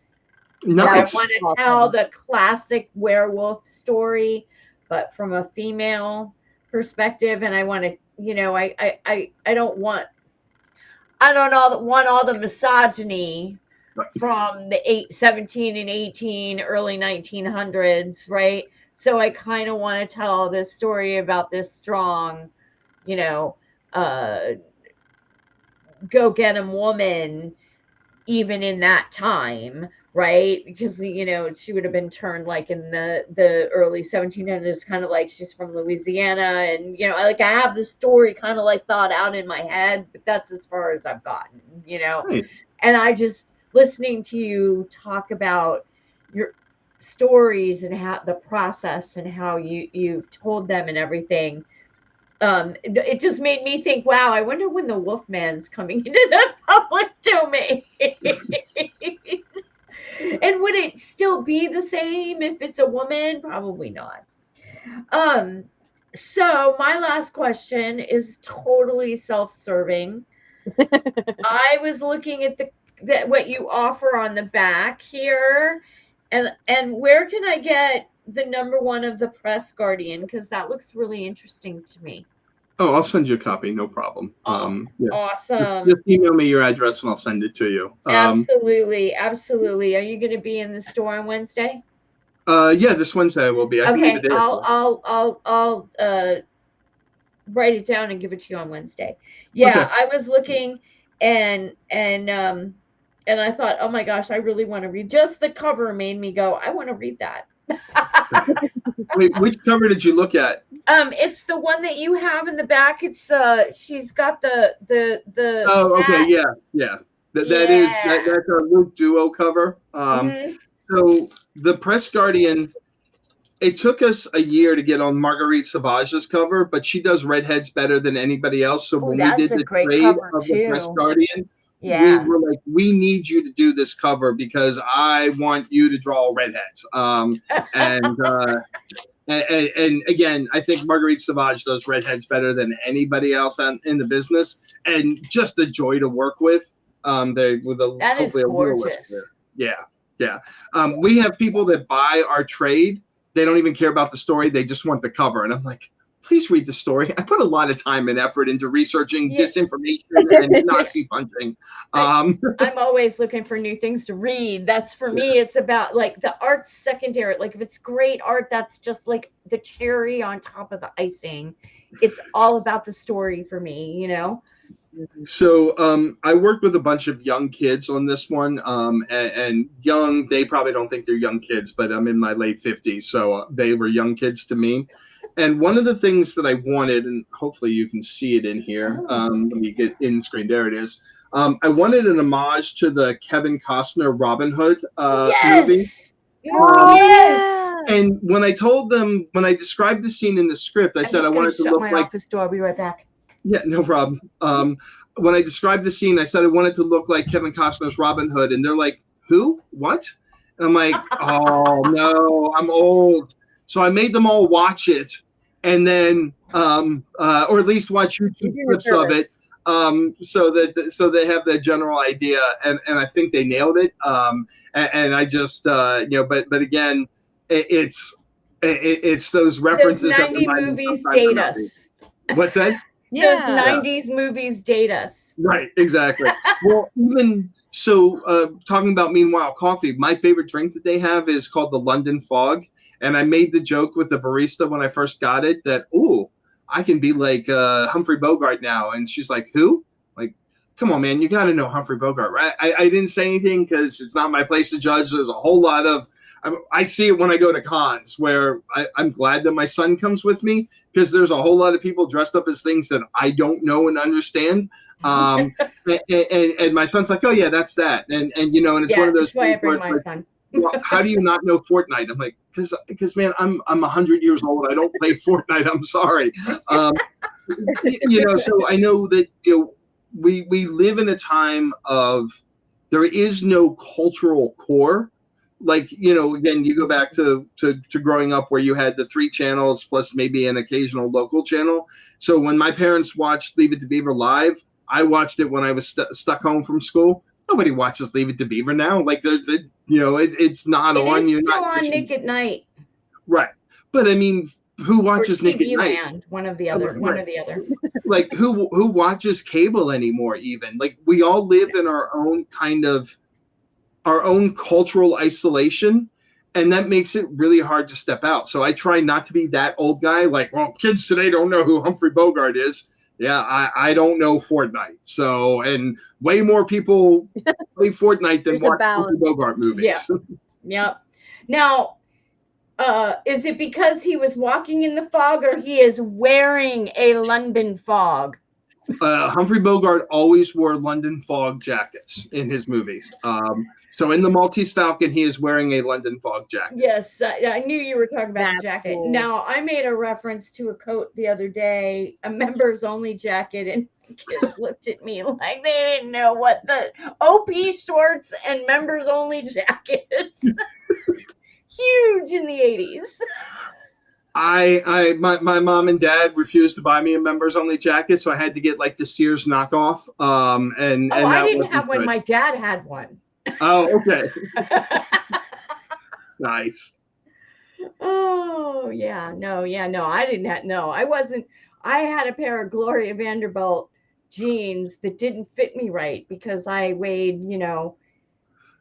Nice. I want to tell the classic werewolf story, but from a female perspective. And I want to, I don't want all the misogyny from the 17 and 18, early 1900s, right? So I kind of want to tell this story about this strong, go get 'em woman, even in that time, right? Because she would have been turned like in the early 1700s, kind of like she's from Louisiana, and I have the story kind of like thought out in my head, but that's as far as I've gotten, Right. And I just listening to you talk about your stories and how the process and how you've told them and everything. It just made me think, wow, I wonder when the Wolfman's coming into the public domain. And would it still be the same if it's a woman? Probably not. So my last question is totally self-serving. I was looking at what you offer on the back here, and where can I get the #1 of the Press Guardian? Because that looks really interesting to me. Oh, I'll send you a copy. No problem. Yeah. Awesome. Just email me your address and I'll send it to you. Absolutely. Are you going to be in the store on Wednesday? Yeah, this Wednesday I will be. Okay, I'll write it down and give it to you on Wednesday. Yeah, Okay. I was looking and I thought, oh my gosh, I really want to read. Just the cover made me go, I want to read that. Wait, which cover did you look at? It's the one that you have in the back. It's she's got the Oh, okay, yeah. That's our Luke duo cover. So the Press Guardian, it took us a year to get on Marguerite Savage's cover, but she does redheads better than anybody else. So when we did the trade of the Press Guardian, we were like, we need you to do this cover because I want you to draw redheads. And again, I think Marguerite Savage does redheads better than anybody else in the business, and just a joy to work with. That is gorgeous. Yeah. We have people that buy our trade. They don't even care about the story. They just want the cover. And I'm like, please read the story. I put a lot of time and effort into researching disinformation and Nazi punching. I'm always looking for new things to read. That's for me. It's about like the art's secondary. Like if it's great art, that's just like the cherry on top of the icing. It's all about the story for me, So I worked with a bunch of young kids on this one, and young, they probably don't think they're young kids, but I'm in my late 50s, so they were young kids to me. And one of the things that I wanted, and hopefully you can see it in here, let me get in screen, there it is. I wanted an homage to the Kevin Costner Robin Hood movie. Yes. And when I told them, when I described the scene in the script, I said I wanted to look like office door. I'll be right back. Yeah, no problem. When I described the scene, I said I wanted to look like Kevin Costner's Robin Hood, and they're like, "Who? What?" And I'm like, "Oh no, I'm old." So I made them all watch it, and then, or at least watch YouTube clips of it, so they have the general idea. And I think they nailed it. And I just, but again, it's those references. Those 90 movies date us. What's that? Those 90s movies date us. Right, exactly. Well, even so, talking about Meanwhile Coffee, my favorite drink that they have is called the London Fog. And I made the joke with the barista when I first got it that, I can be like Humphrey Bogart now. And she's like, who? Like, come on, man, you got to know Humphrey Bogart, right? I didn't say anything because it's not my place to judge. There's a whole lot of, I see it when I go to cons where I'm glad that my son comes with me because there's a whole lot of people dressed up as things that I don't know and understand. And my son's like, oh yeah, that's that. And you know, and it's one of those that's why I things where bring it's my like, son. well, how do you not know Fortnite? I'm like, because man, I'm 100 years old. I don't play Fortnite. I'm sorry. You know, so I know that, you know, we live in a time of there is no cultural core. Like, you know, again, you go back to growing up where you had the 3 channels plus maybe an occasional local channel. So when my parents watched Leave It to Beaver live, I watched it when I was stuck home from school. Nobody watches Leave It to Beaver now. Like, you know, it's not It on. is You're still not on Nick at Night. right. But I mean, who watches or Nick at TV Night? Land, one of the other. Right. One or the other. Like who watches cable anymore? Even like we all live in our own kind of our own cultural isolation, and that makes it really hard to step out. So I try not to be that old guy. Like, well, kids today don't know who Humphrey Bogart is. Yeah, I don't know Fortnite. So, and way more people play Fortnite than watch Humphrey Bogart movies. Yeah. Now, is it because he was walking in the fog, or he is wearing a London fog? Humphrey Bogart always wore London fog jackets in his movies. So in the Maltese Falcon, he is wearing a London fog jacket. Yes, I knew you were talking about the jacket. Cool. Now, I made a reference to a coat the other day, a members only jacket, and kids looked at me like they didn't know what the OP shorts and members only jackets. Huge in the 80s. My mom and dad refused to buy me a members only jacket, so I had to get like the Sears knockoff. And I didn't have one. My dad had one. Oh, okay. Nice. Oh yeah, no, I didn't have, no, I wasn't. I had a pair of Gloria Vanderbilt jeans that didn't fit me right because I weighed,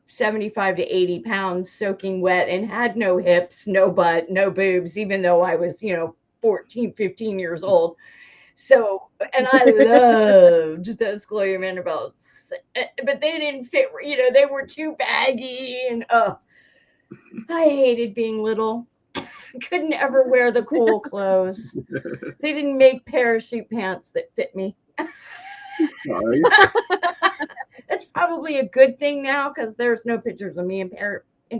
75 to 80 pounds soaking wet and had no hips, no butt, no boobs, even though I was, 14, 15 years old. So, and I loved those Gloria Vanderbilts, but they didn't fit, they were too baggy and, I hated being little. Couldn't ever wear the cool clothes. They didn't make parachute pants that fit me. Sorry. That's probably a good thing now because there's no pictures of me in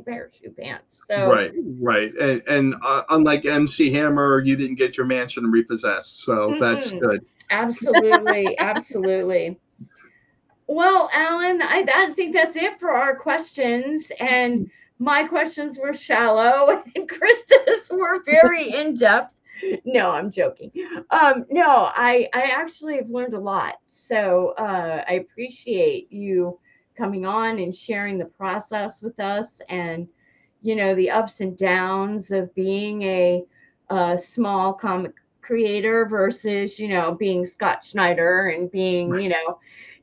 parachute pants. So right, and unlike MC Hammer, you didn't get your mansion repossessed, so that's good. Absolutely, absolutely. Well, Allan, I think that's it for our questions, and my questions were shallow, and Krista's were very in depth. No, I'm joking. No, I actually have learned a lot. So I appreciate you coming on and sharing the process with us, and the ups and downs of being a small comic creator versus being Scott Schneider and being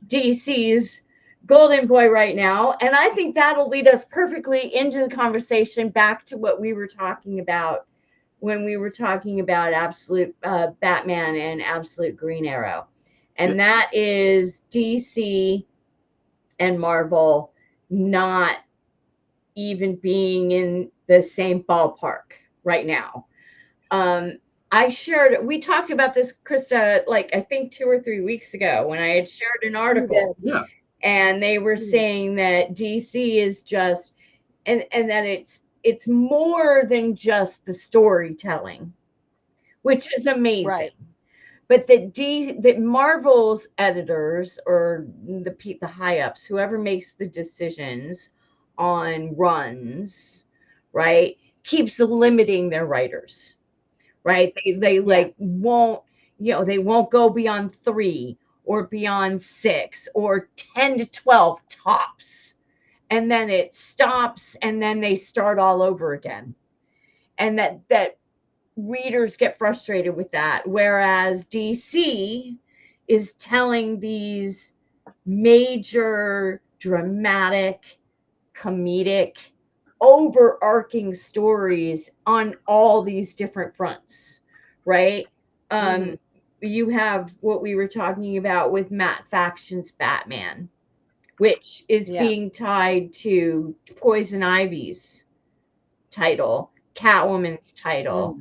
DC's golden boy right now. And I think that'll lead us perfectly into the conversation back to what we were talking about when we were talking about Absolute Batman and Absolute Green Arrow. And that is DC and Marvel not even being in the same ballpark right now. We talked about this, Krista, like I think 2 or 3 weeks ago when I had shared an article. Yeah. And they were saying that DC is just, and that it's more than just the storytelling, which is amazing. Right. But that Marvel's editors or the high ups, whoever makes the decisions on runs, right, keeps limiting their writers, right? They like won't, they won't go beyond 3 or beyond 6 or 10 to 12 tops. And then it stops and then they start all over again. And that readers get frustrated with that. Whereas DC is telling these major, dramatic, comedic, overarching stories on all these different fronts, right? you have what we were talking about with Matt Faction's Batman, which is being tied to Poison Ivy's title, Catwoman's title,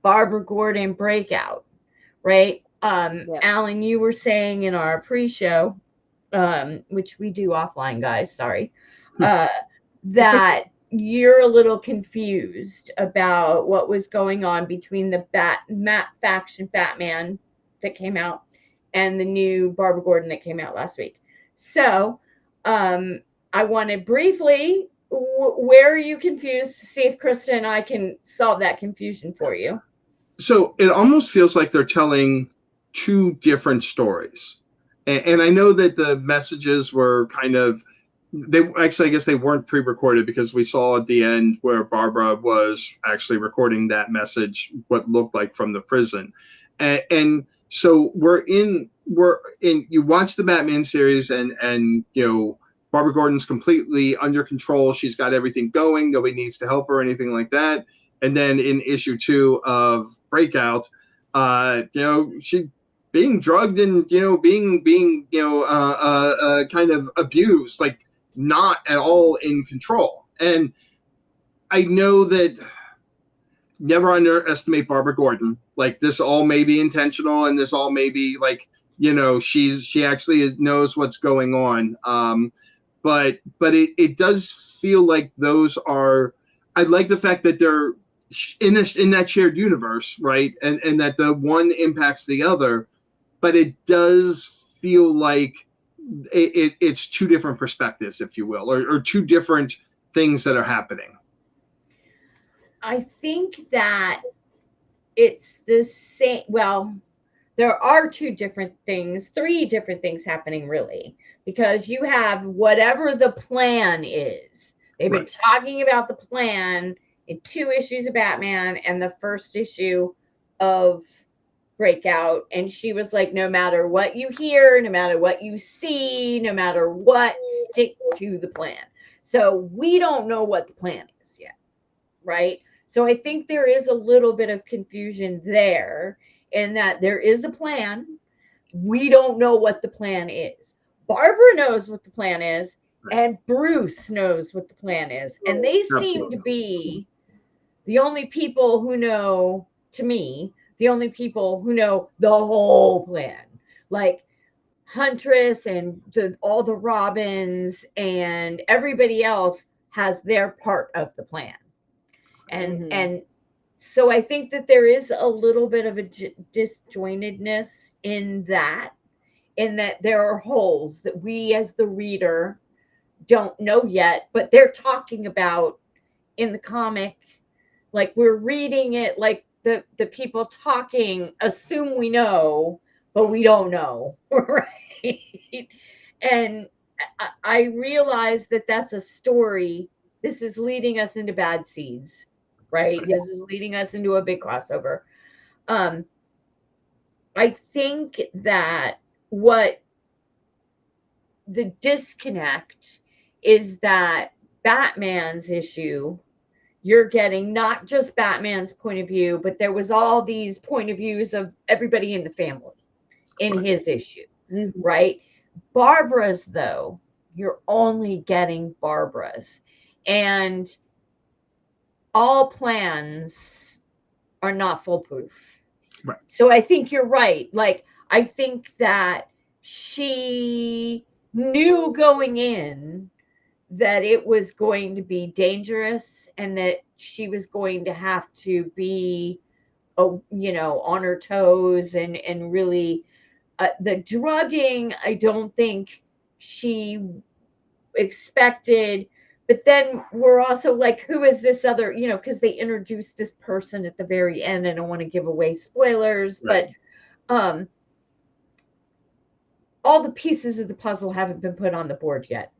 Barbara Gordon Breakout, right? Allan, you were saying in our pre-show, which we do offline, guys, sorry, that you're a little confused about what was going on between the Matt Faction Batman that came out and the new Barbara Gordon that came out last week. So I want to briefly, where are you confused, to see if Krista and I can solve that confusion for you. So it almost feels like they're telling two different stories. And I know that the messages were kind of, I guess they weren't pre-recorded, because we saw at the end where Barbara was actually recording that message, what looked like from the prison. And so we're in, you watch the Batman series and you know, Barbara Gordon's completely under control. She's got everything going. Nobody needs to help her or anything like that. And then in issue 2 of Breakout, you know, she being drugged and, you know, being you know, kind of abused, like not at all in control. And I know that never underestimate Barbara Gordon. Like, this all may be intentional, and this all may be like, you know, she actually knows what's going on. But it does feel like those are, I like the fact that they're in that shared universe, right? And that the one impacts the other, but it does feel like it's two different perspectives, if you will, or two different things that are happening. I think that it's the same. Well, there are three different things happening, really, because you have whatever the plan is. They've been talking about the plan in 2 issues of Batman and the first issue of Breakout. And she was like, no matter what you hear, no matter what you see, no matter what, stick to the plan. So we don't know what the plan is yet, right? So I think there is a little bit of confusion there, in that there is a plan. We don't know what the plan is. Barbara knows what the plan is, and Bruce knows what the plan is. And they seem to be the only people who know, to me, the only people who know the whole plan. Like Huntress and all the Robins and everybody else has their part of the plan. And so I think that there is a little bit of a disjointedness in that there are holes that we as the reader don't know yet, but they're talking about in the comic. Like, we're reading it, like the people talking assume we know, but we don't know, right? And I realize that that's a story. This is leading us into Bad Seeds, right? This is leading us into a big crossover. I think that what the disconnect is, that Batman's issue, you're getting not just Batman's point of view, but there was all these point of views of everybody in the family in his issue, right? Barbara's, though, you're only getting Barbara's. And all plans are not foolproof. Right. So I think you're right. Like, I think that she knew going in that it was going to be dangerous, and that she was going to have to be, you know, on her toes, and really the drugging, I don't think she expected. But then we're also like, who is this other, you know, because they introduced this person at the very end. I don't want to give away spoilers, but all the pieces of the puzzle haven't been put on the board yet.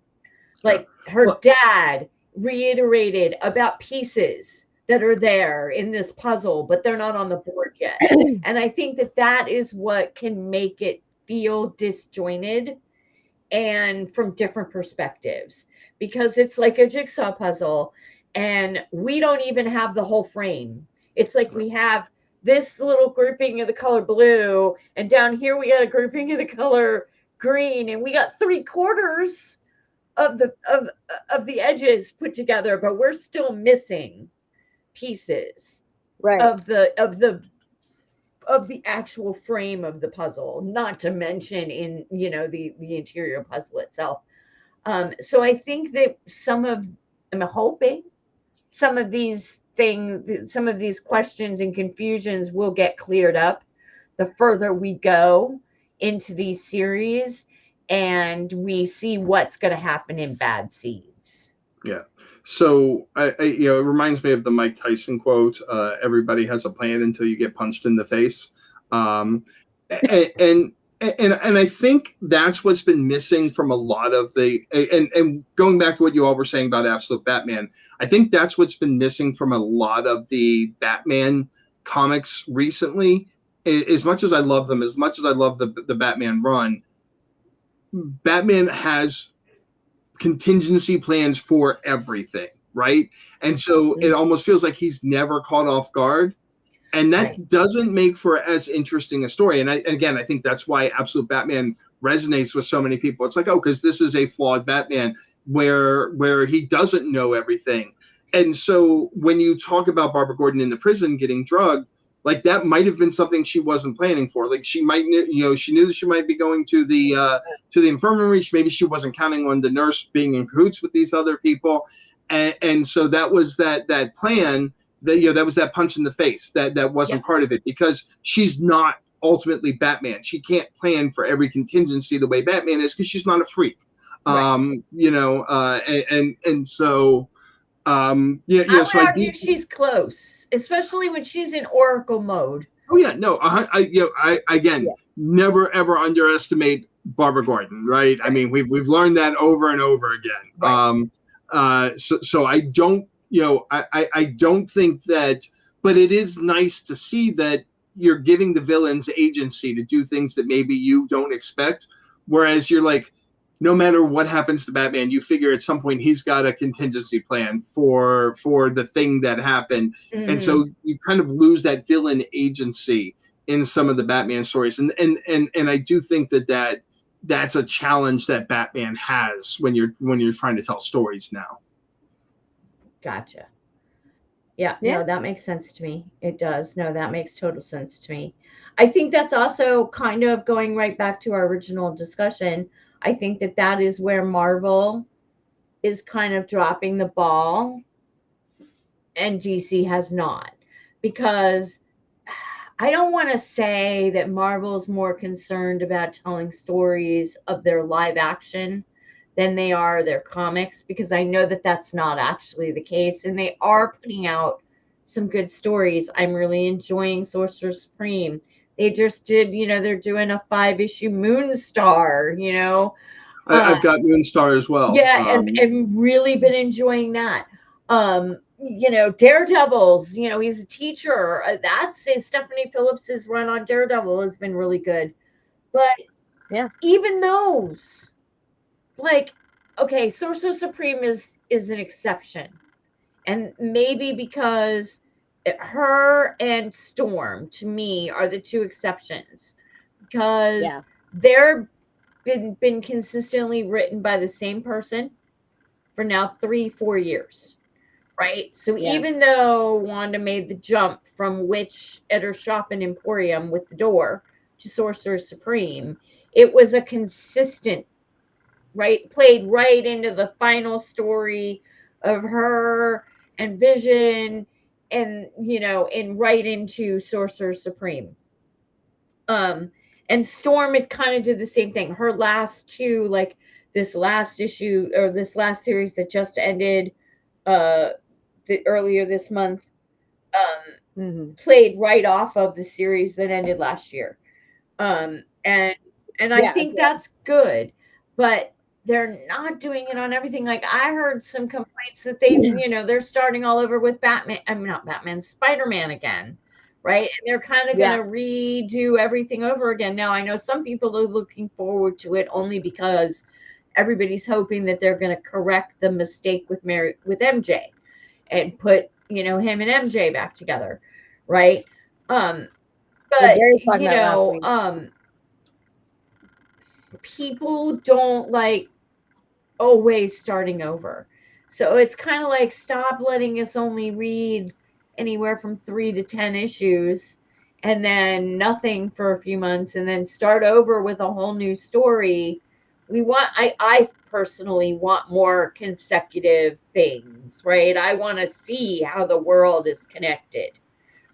Like, her dad reiterated about pieces that are there in this puzzle, but they're not on the board yet. And I think that is what can make it feel disjointed and from different perspectives, because it's like a jigsaw puzzle and we don't even have the whole frame. It's like we have this little grouping of the color blue, and down here we got a grouping of the color green, and we got 3/4 of the edges put together, but we're still missing pieces Right. of the actual frame of the puzzle, not to mention in the interior puzzle itself. So I think that I'm hoping some of these things, some of these questions and confusions will get cleared up the further we go into these series and we see what's going to happen in Bad Seeds. Yeah. So it reminds me of the Mike Tyson quote, everybody has a plan until you get punched in the face. And I think that's what's been missing from a lot of and going back to what you all were saying about Absolute Batman, I think that's what's been missing from a lot of the Batman comics recently. As much as I love them, as much as I love the Batman run, Batman has contingency plans for everything, right? And so it almost feels like he's never caught off guard. And that doesn't make for as interesting a story. And I think that's why Absolute Batman resonates with so many people. It's like, oh, because this is a flawed Batman where he doesn't know everything. And so when you talk about Barbara Gordon in the prison getting drugged, like that might have been something she wasn't planning for. Like she might, she knew that she might be going to the infirmary. Maybe she wasn't counting on the nurse being in cahoots with these other people. And so that was that plan. That was that punch in the face that wasn't part of it, because she's not ultimately Batman. She can't plan for every contingency the way Batman is, because she's not a freak. Right. So I would argue she's close, especially when she's in Oracle mode. Oh yeah, no, I again never ever underestimate Barbara Gordon, right? I mean, we've learned that over and over again. Right. So I don't. I don't think that, but it is nice to see that you're giving the villains agency to do things that maybe you don't expect. Whereas you're like, no matter what happens to Batman, you figure at some point he's got a contingency plan for the thing that happened. Mm-hmm. And so you kind of lose that villain agency in some of the Batman stories. And I do think that's a challenge that Batman has when you're trying to tell stories now. Gotcha. Yeah, no, that makes sense to me. It does. No, that makes total sense to me. I think that's also kind of going right back to our original discussion. I think that is where Marvel is kind of dropping the ball and DC has not. Because I don't want to say that Marvel's more concerned about telling stories of their live action than they are their comics, because I know that that's not actually the case, and they are putting out some good stories. I'm really enjoying Sorcerer Supreme. They just did, they're doing a 5-issue Moonstar, I've got Moonstar as well. Yeah, and really been enjoying that. Daredevil's, he's a teacher. That's Stephanie Phillips's run on Daredevil has been really good. But even those, like, okay, Sorcerer Supreme is an exception, and maybe because her and Storm to me are the two exceptions, because they're been consistently written by the same person for now 3-4 years, right? So even though Wanda made the jump from Witch at her shop in Emporium with the door to Sorcerer Supreme, it was a consistent played right into the final story of her and Vision, and and right into Sorcerer Supreme. And Storm, it kind of did the same thing. Her last two, like this last issue or this last series that just ended earlier this month, played right off of the series that ended last year. And I think that's good, but they're not doing it on everything. Like I heard some complaints that they're starting all over with Batman. I mean, not Batman, Spider-Man again, right? And they're kind of going to redo everything over again. Now, I know some people are looking forward to it only because everybody's hoping that they're going to correct the mistake with MJ and put, him and MJ back together, right? But Gary was talking about last week. People don't like always starting over. So it's kind of like, stop letting us only read anywhere from 3 to 10 issues and then nothing for a few months and then start over with a whole new story. I personally want more consecutive things, right? I want to see how the world is connected,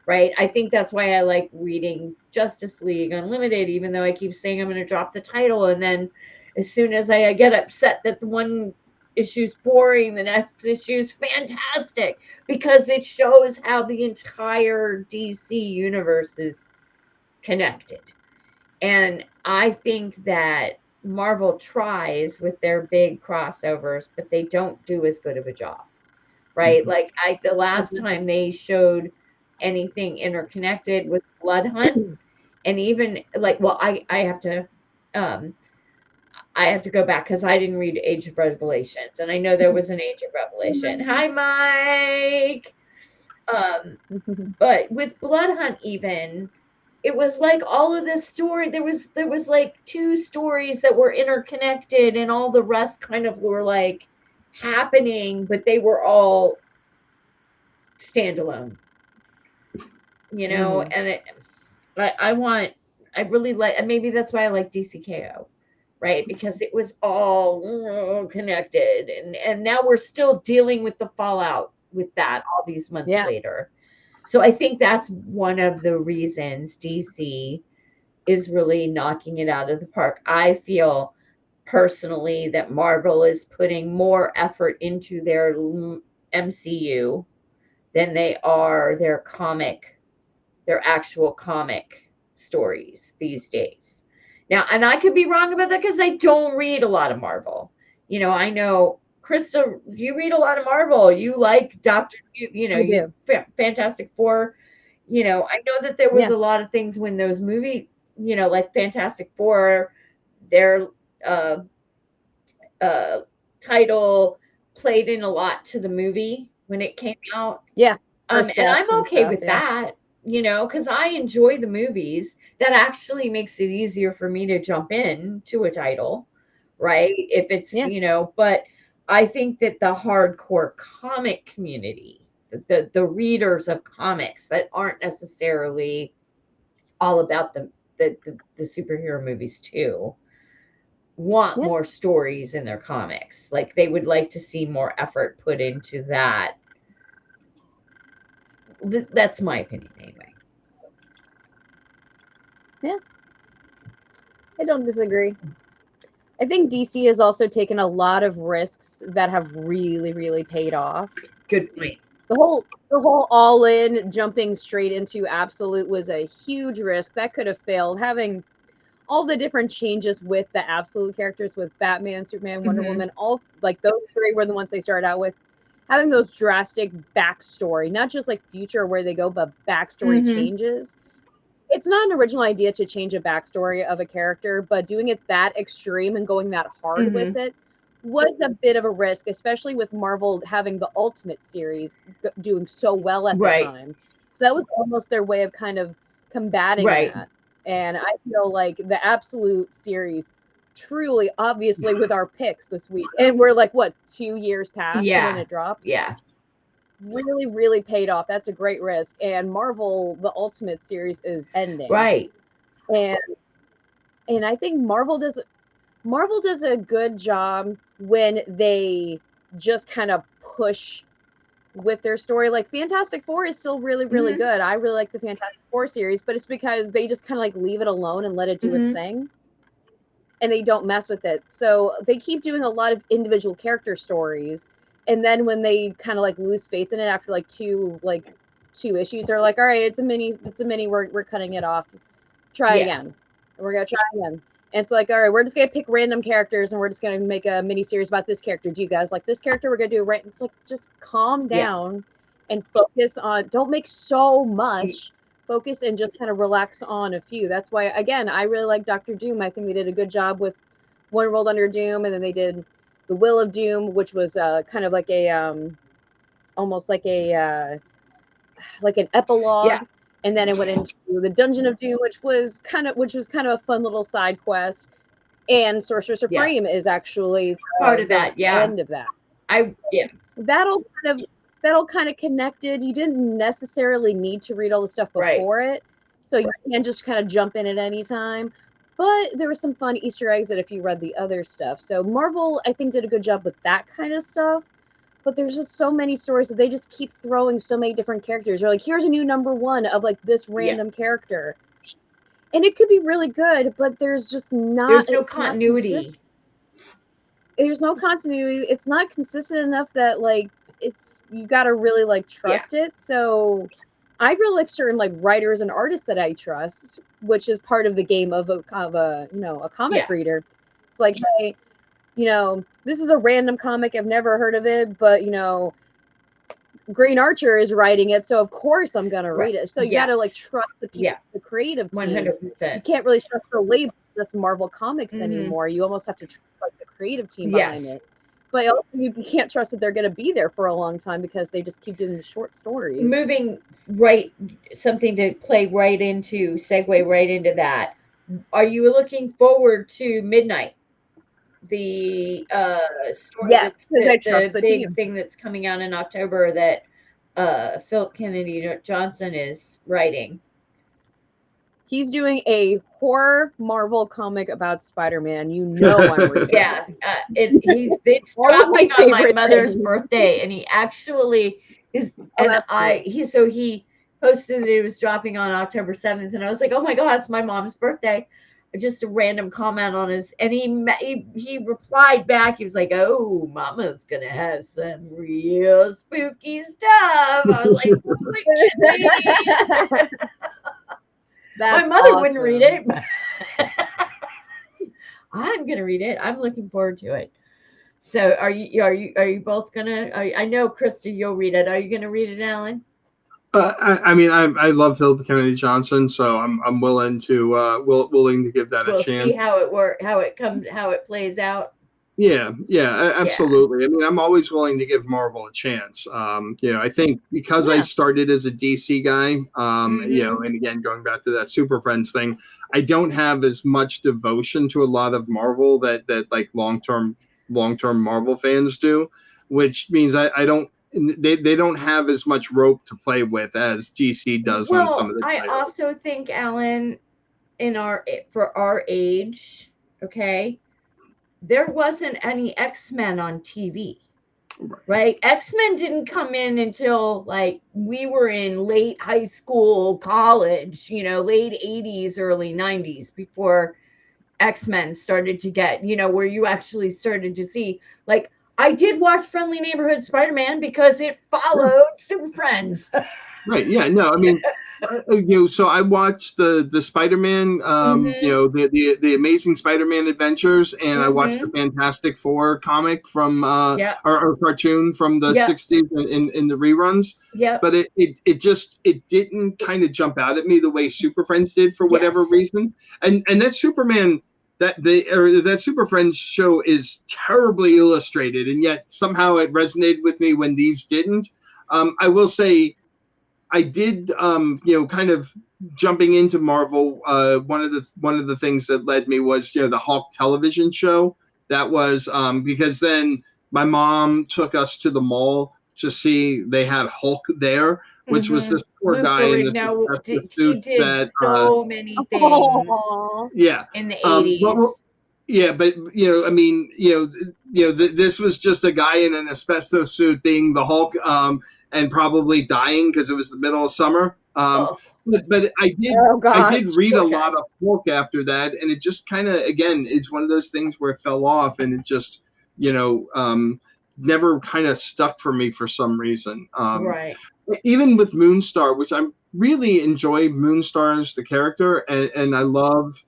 right? I think that's why I like reading Justice League Unlimited, even though I keep saying I'm going to drop the title. And then as soon as I get upset that the one issue's boring, the next issue's fantastic, because it shows how the entire DC universe is connected. And I think that Marvel tries with their big crossovers, but they don't do as good of a job, right? Like the last time they showed anything interconnected with Blood Hunt, and even like, well, I have to go back because I didn't read Age of Revelations, and I know there was an Age of Revelation. Hi, Mike. But with Blood Hunt, even it was like all of this story. There was like 2 stories that were interconnected, and all the rest kind of were like happening, but they were all standalone. You know, and I really like, maybe that's why I like DCKO, right? Because it was all connected, and now we're still dealing with the fallout with that all these months later. So I think that's one of the reasons DC is really knocking it out of the park. I feel personally that Marvel is putting more effort into their MCU than they are their actual comic stories these days. Now, and I could be wrong about that because I don't read a lot of Marvel. You know, I know Krista, you read a lot of Marvel. You like Fantastic Four. You know, I know that there was a lot of things when those movie, like Fantastic Four, their title played in a lot to the movie when it came out. Yeah. And I'm okay with that, because I enjoy the movies. That actually makes it easier for me to jump in to a title, right? If it's, but I think that the hardcore comic community, the readers of comics that aren't necessarily all about the superhero movies too, want more stories in their comics. Like they would like to see more effort put into that. That's my opinion anyway. Yeah. I don't disagrey. I think DC has also taken a lot of risks that have really, really paid off. Good point. The whole all in jumping straight into Absolute was a huge risk that could have failed. Having all the different changes with the Absolute characters, with Batman, Superman, Wonder Woman, all like those 3 were the ones they started out with. Having those drastic backstory, not just like future where they go, but backstory changes. It's not an original idea to change a backstory of a character, but doing it that extreme and going that hard with it was a bit of a risk, especially with Marvel having the Ultimate series doing so well at the time. So that was almost their way of kind of combating that. And I feel like the Absolute series truly, obviously with our picks this week, and we're like, what, 2 years past when it dropped? Yeah. Really, really paid off. That's a great risk. And Marvel, the Ultimate series is ending. Right. And I think Marvel does a good job when they just kind of push with their story. Like Fantastic Four is still really, really good. I really like the Fantastic Four series, but it's because they just kind of like leave it alone and let it do its thing. And they don't mess with it. So they keep doing a lot of individual character stories. And then when they kind of like lose faith in it after like two issues, they're like, all right, it's a mini, we're cutting it off. Try again. And we're gonna try again. And it's like, all right, we're just gonna pick random characters and we're just gonna make a mini series about this character. Do you guys like this character? We're gonna do it right. It's like, just calm down and focus on, don't make so much. Focus and just kind of relax on a few. That's why, again, I really like Dr. Doom. I think they did a good job with One World Under Doom, and then they did The Will of Doom, which was kind of like a almost like a like an epilogue and then it went into the Dungeon of Doom, which was kind of a fun little side quest. And Sorcerer Supreme is actually part of that. Yeah, end of that. That'll kind of connected. You didn't necessarily need to read all the stuff before it, so you can just kind of jump in at any time. But there were some fun Easter eggs that if you read the other stuff. So Marvel, I think, did a good job with that kind of stuff. But there's just so many stories that they just keep throwing so many different characters. They're like, here's a new #1 of like this random character. And it could be really good, but there's no continuity. There's no continuity. It's not consistent enough that like you gotta really like trust it. So I really like certain like writers and artists that I trust, which is part of the game of a comic reader. It's like, hey, this is a random comic, I've never heard of it, but Green Archer is writing it, so of course I'm gonna read it. So you gotta like trust the people, the creative team. 100%. You can't really trust the label, just Marvel Comics anymore. You almost have to trust like the creative team behind it. But also, you can't trust that they're going to be there for a long time because they just keep doing the short stories. Something to segue right into that. Are you looking forward to Midnight? The story the big thing that's coming out in October that Philip Kennedy Johnson is writing. He's doing a horror Marvel comic about Spider-Man. I'm reading. It's dropping on my mother's birthday, and he actually is. He posted that it was dropping on October 7th, and I was like, oh my god, it's my mom's birthday. Just a random comment on his, and he replied back. He was like, "Oh, Mama's gonna have some real spooky stuff." I was like, "Oh my goodness." My mother wouldn't read it. I'm gonna read it. I'm looking forward to it. So, are you both gonna? I know, Krista, you'll read it. Are you gonna read it, Alan? I love Philip Kennedy Johnson, so I'm willing to willing to give that a chance. See how it plays out. Yeah, absolutely. I mean, I'm always willing to give Marvel a chance. I think because I started as a DC guy, and again, going back to that Super Friends thing, I don't have as much devotion to a lot of Marvel that like long-term Marvel fans do, which means I don't. They don't have as much rope to play with as DC does on some of the titles. I also think, Alan, for our age, there wasn't any X-Men on TV, right? X-Men didn't come in until like we were in late high school, college, late 80s, early 90s, before X-Men started to get, where you actually started to see, like, I did watch Friendly Neighborhood Spider-Man because it followed Super Friends. Right. Yeah. No. I mean, so I watched the Spider-Man, the Amazing Spider-Man Adventures, and I watched the Fantastic Four comic from or cartoon from the '60s in the reruns. Yeah. But it didn't kind of jump out at me the way Super Friends did for whatever reason, and that Superman. That Super Friends show is terribly illustrated, and yet somehow it resonated with me when these didn't. I will say, I did, kind of jumping into Marvel. One of the things that led me was the Hulk television show. That was because then my mom took us to the mall to see they had Hulk there, which was this poor guy in this he did so many things. In the 80s. This was just a guy in an asbestos suit being the Hulk, and probably dying because it was the middle of summer. But I did read a lot of Hulk after that, and it just kind of, again, it's one of those things where it fell off, and it just never kind of stuck for me for some reason. Even with Moonstar, which I really enjoy Moonstar as the character, and I love,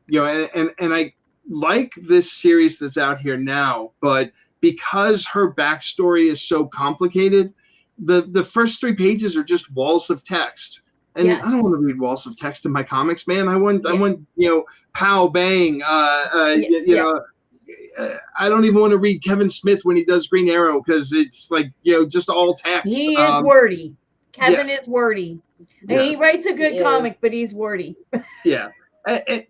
and I like this series that's out here now, but because her backstory is so complicated, the first 3 pages are just walls of text. And I don't want to read walls of text in my comics, man. I want pow, bang, I don't even want to read Kevin Smith when he does Green Arrow because it's like, just all text. He is wordy. Kevin is wordy. And he Yes. writes a good He is. comic, but he's wordy. Yeah.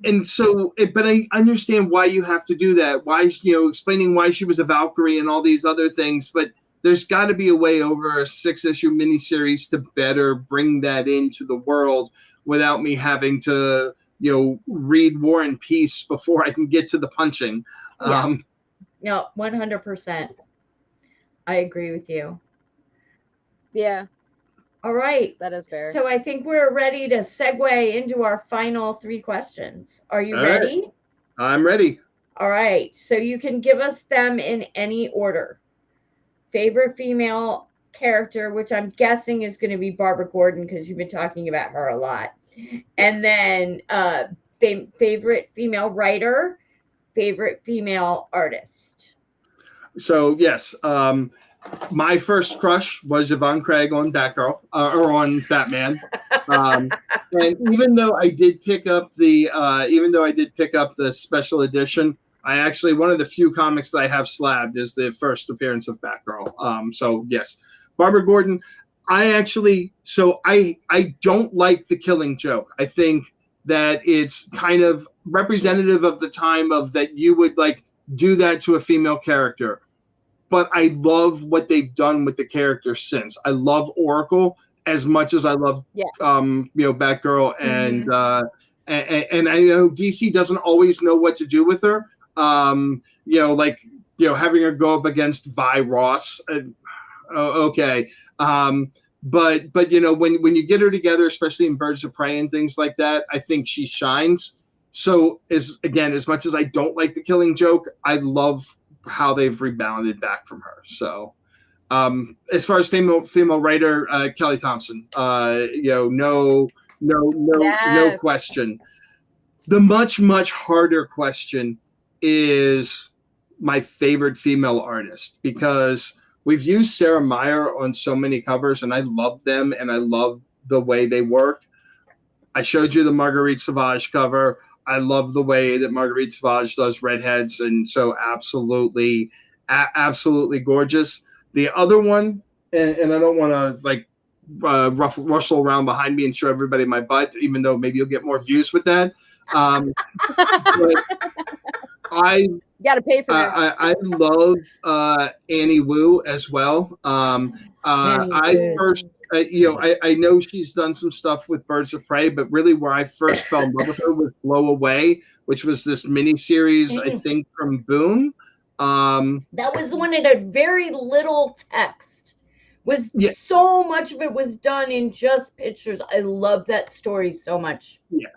And so, but I understand why you have to do that. Why, explaining why she was a Valkyrie and all these other things. But there's got to be a way over a 6-issue miniseries to better bring that into the world without me having to, read War and Peace before I can get to the punching. Yeah. No, 100%. I agree with you. Yeah, All right. that is fair. So I think we're ready to segue into our final 3 questions. Are you All right. ready? I'm ready. All right. So you can give us them in any order. Favorite female character, which I'm guessing is going to be Barbara Gordon because you've been talking about her a lot. And then favorite female writer, favorite female artist. So yes, my first crush was Yvonne Craig on Batgirl or on Batman, and even though I did pick up the special edition, I actually one of the few comics that I have slabbed is the first appearance of Batgirl. So yes, Barbara Gordon. I don't like the Killing Joke. I think that it's kind of representative of the time of that you would like do that to a female character. But I love what they've done with the character since. I love Oracle as much as I love, Batgirl, and I know DC doesn't always know what to do with her. Having her go up against Vi Ross. Okay, but when you get her together, especially in Birds of Prey and things like that, I think she shines. So as much as I don't like the Killing Joke, I love how they've rebounded back from her. So as far as female writer, Kelly Thompson, no question. The much harder question is my favorite female artist, because we've used Sarah Meyer on so many covers and I love them and I love the way they work. I showed you the Marguerite Sauvage cover. I love the way that Marguerite Sauvage does redheads, and so absolutely gorgeous. The other one, and I don't want to rustle around behind me and show everybody my butt, even though maybe you'll get more views with that. But You got to pay for that. I love Annie Wu as well. I know she's done some stuff with Birds of Prey, but really where I first fell in love with her was Blow Away, which was this mini series, I think, from Boom. That was the one that had very little text. So much of it was done in just pictures. I love that story so much. Yeah,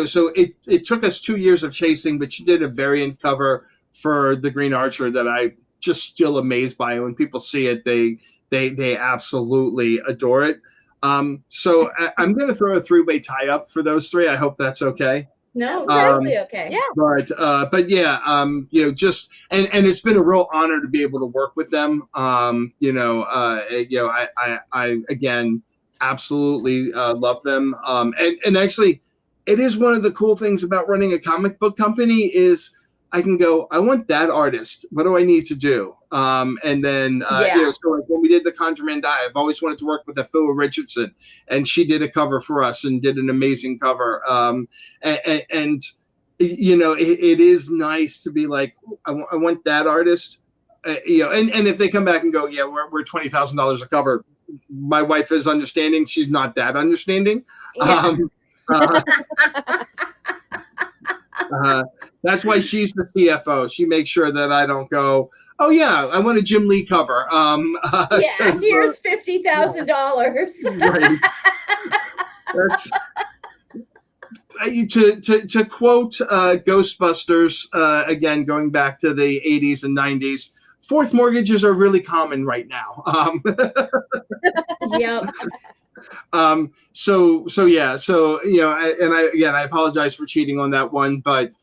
so it took us 2 years of chasing, but she did a variant cover for the Green Archer that I just still amazed by. When people see it, they absolutely adore it. So I'm going to throw a 3-way tie up for those 3. I hope that's okay. No, totally okay. Yeah. But yeah, just and it's been a real honor to be able to work with them. I again absolutely love them. And actually, it is one of the cool things about running a comic book company is I can go, I want that artist. What do I need to do? And then, so like when we did the Conjure Man Die, I've always wanted to work with Phil Richardson, and she did a cover for us and did an amazing cover. And it is nice to be like, I want that artist, and if they come back and go, yeah, we're $20,000 a cover. My wife is understanding. She's not that understanding. Yeah. That's why she's the CFO. She makes sure that I don't go, oh yeah, I want a Jim Lee cover. Here's $50,000. Right. That's to quote Ghostbusters again, going back to the 80s and 90s. Fourth mortgages are really common right now. Yep. I apologize for cheating on that one, but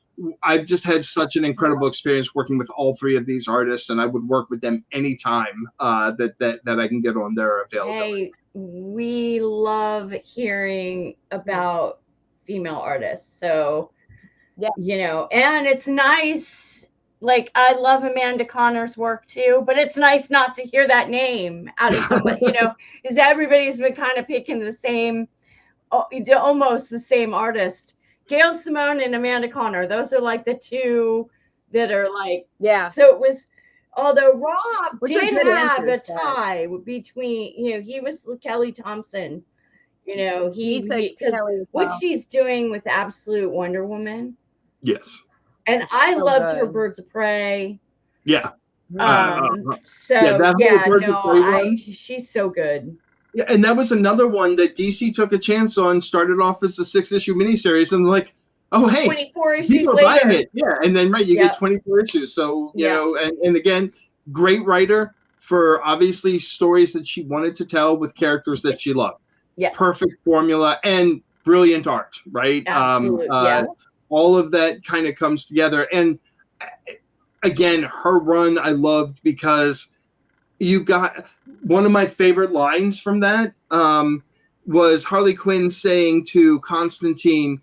I've just had such an incredible experience working with all 3 of these artists, and I would work with them anytime that I can get on their availability. Hey, we love hearing about female artists. So, yeah, and it's nice like I love Amanda Connor's work too, but it's nice not to hear that name out of someone, because everybody's been kind of picking the same, almost the same artist. Gail Simone and Amanda Connor. Those are like the two that are like, Yeah. So it was, although Rob Which are did good have a answers, but- tie between, he was Kelly Thompson. He said because Kelly as what well. she's doing with Absolute Wonder Woman, Yes. and It's I so loved her good. Birds of Prey. Yeah. So that yeah, whole Birds of Prey one. she's so good. Yeah, and that was another one that DC took a chance on. Started off as a 6-issue miniseries, and like, oh hey, 24 issues people are later. buying it. Yeah, and then you Yep. get 24 issues. So you Yep. know, and again, great writer for obviously stories that she wanted to tell with characters that she loved. Yeah. Perfect formula and brilliant art, right? Absolutely. Yeah. All of that kind of comes together. And again, her run I loved because you got one of my favorite lines from that was Harley Quinn saying to Constantine,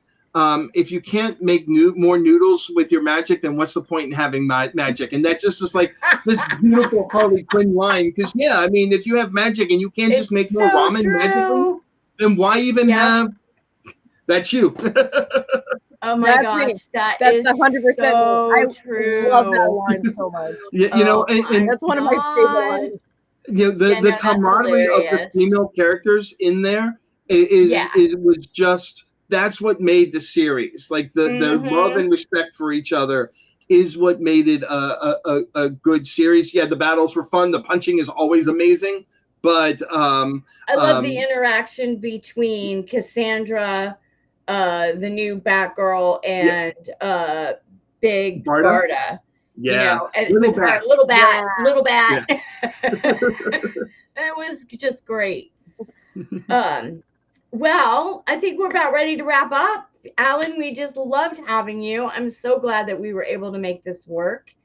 if you can't make more noodles with your magic, then what's the point in having magic? And that just is like this beautiful Harley Quinn line. Because, yeah, I mean, if you have magic and you can't just make more ramen magically, then why even have... That's you. Oh my gosh, that's 100% so true. I love that line so much. And that's one of my favorite lines. The camaraderie of the female characters in there was just, that's what made the series. Like the love and respect for each other is what made it a good series. Yeah, the battles were fun. The punching is always amazing. But I love the interaction between Cassandra, the new Batgirl, and Big Barda. Yeah, and little bat. Yeah. It was just great. Well, I think we're about ready to wrap up. Allan, we just loved having you. I'm so glad that we were able to make this work.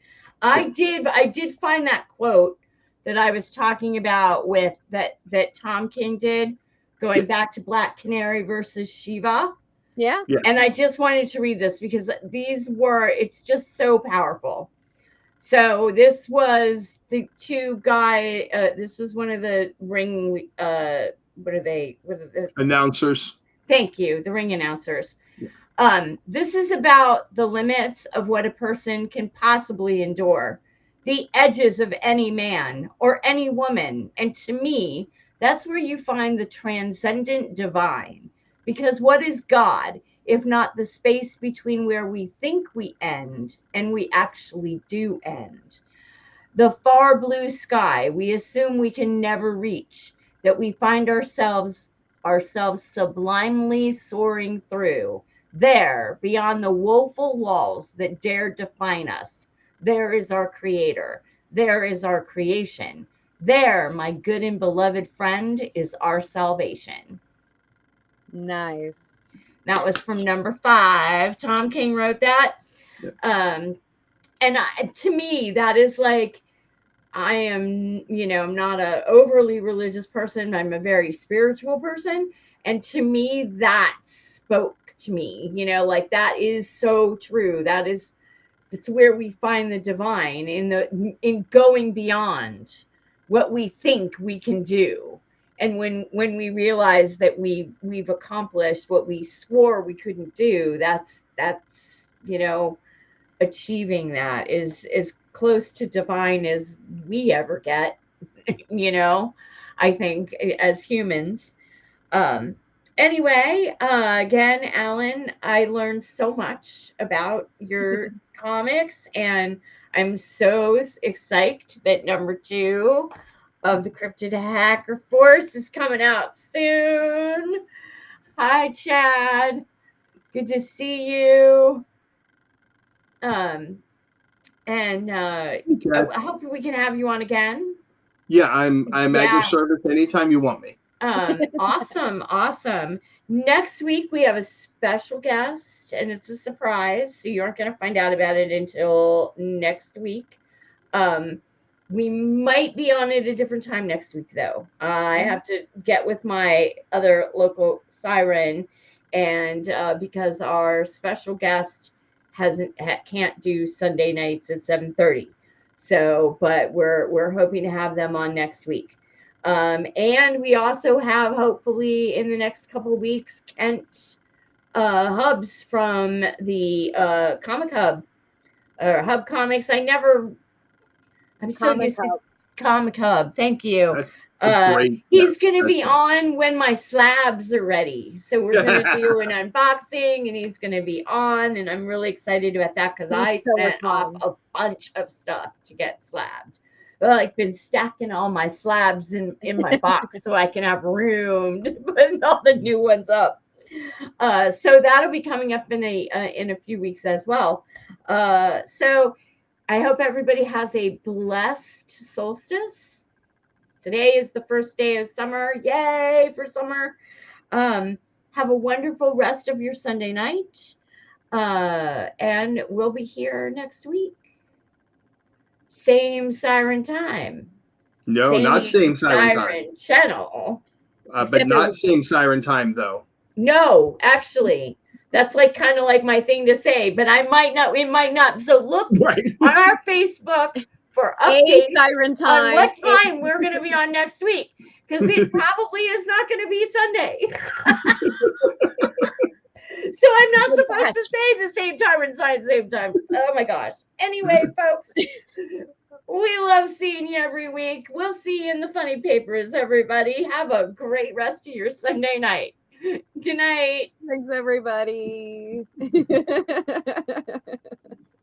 I did find that quote that I was talking about with that Tom King did, going back to Black Canary versus Shiva. Yeah. And I just wanted to read this because it's just so powerful. So this was the two guy, this was one of the ring, what are the announcers? Thank you, the ring announcers. Yeah. This is about the limits of what a person can possibly endure, the edges of any man or any woman. And to me, that's where you find the transcendent divine. Because what is God, if not the space between where we think we end and we actually do end? The far blue sky we assume we can never reach, that we find ourselves sublimely soaring through. There, beyond the woeful walls that dare define us, there is our Creator. There is our creation. There, my good and beloved friend, is our salvation. Nice. That was from number 5. Tom King wrote that. And to me, that is like, I am, I'm not an overly religious person. I'm a very spiritual person. And to me, that spoke to me, like that is so true. It's where we find the divine in going beyond what we think we can do. And when we realize that we've accomplished what we swore we couldn't do, that's achieving that is as close to divine as we ever get, I think, as humans. Anyway, again, Allan, I learned so much about your comics, and I'm so excited that number 2 of the Cryptid Hacker Force is coming out soon. Hi, Chad. Good to see you. And I hope we can have you on again. Yeah, I'm at your service anytime you want me. Awesome. Next week we have a special guest, and it's a surprise, so you aren't going to find out about it until next week. We might be on at a different time next week, though. I have to get with my other local siren, and because our special guest can't do Sunday nights at 7:30. So, but we're hoping to have them on next week. And we also have, hopefully in the next couple of weeks, Kent Hubs from the Comic Hub or Hub Comics. I'm so Comic used to Hubs. Comic Hub. Thank you. That's a great. He's yes, going to be that's- on when my slabs are ready. So we're going to do an unboxing, and he's going to be on, and I'm really excited about that because I He's so sent off fun. a bunch of stuff to get slabbed. Well, I've been stacking all my slabs in my box so I can have room to put all the new ones up. So that'll be coming up in a few weeks as well. So I hope everybody has a blessed solstice. Today is the first day of summer. Yay for summer. Have a wonderful rest of your Sunday night. And we'll be here next week. Same siren time. No, not same siren time. Channel. But not same siren time, though. No, actually. That's like kind of like my thing to say, but I might not, we might not. So look Right. on our Facebook for A updates siren time. on what time we're going to be on next week, because it probably is not going to be Sunday. So I'm not supposed to say the same time and sign same time. Oh my gosh. Anyway, folks, we love seeing you every week. We'll see you in the funny papers, everybody. Have a great rest of your Sunday night. Good night. Thanks, everybody.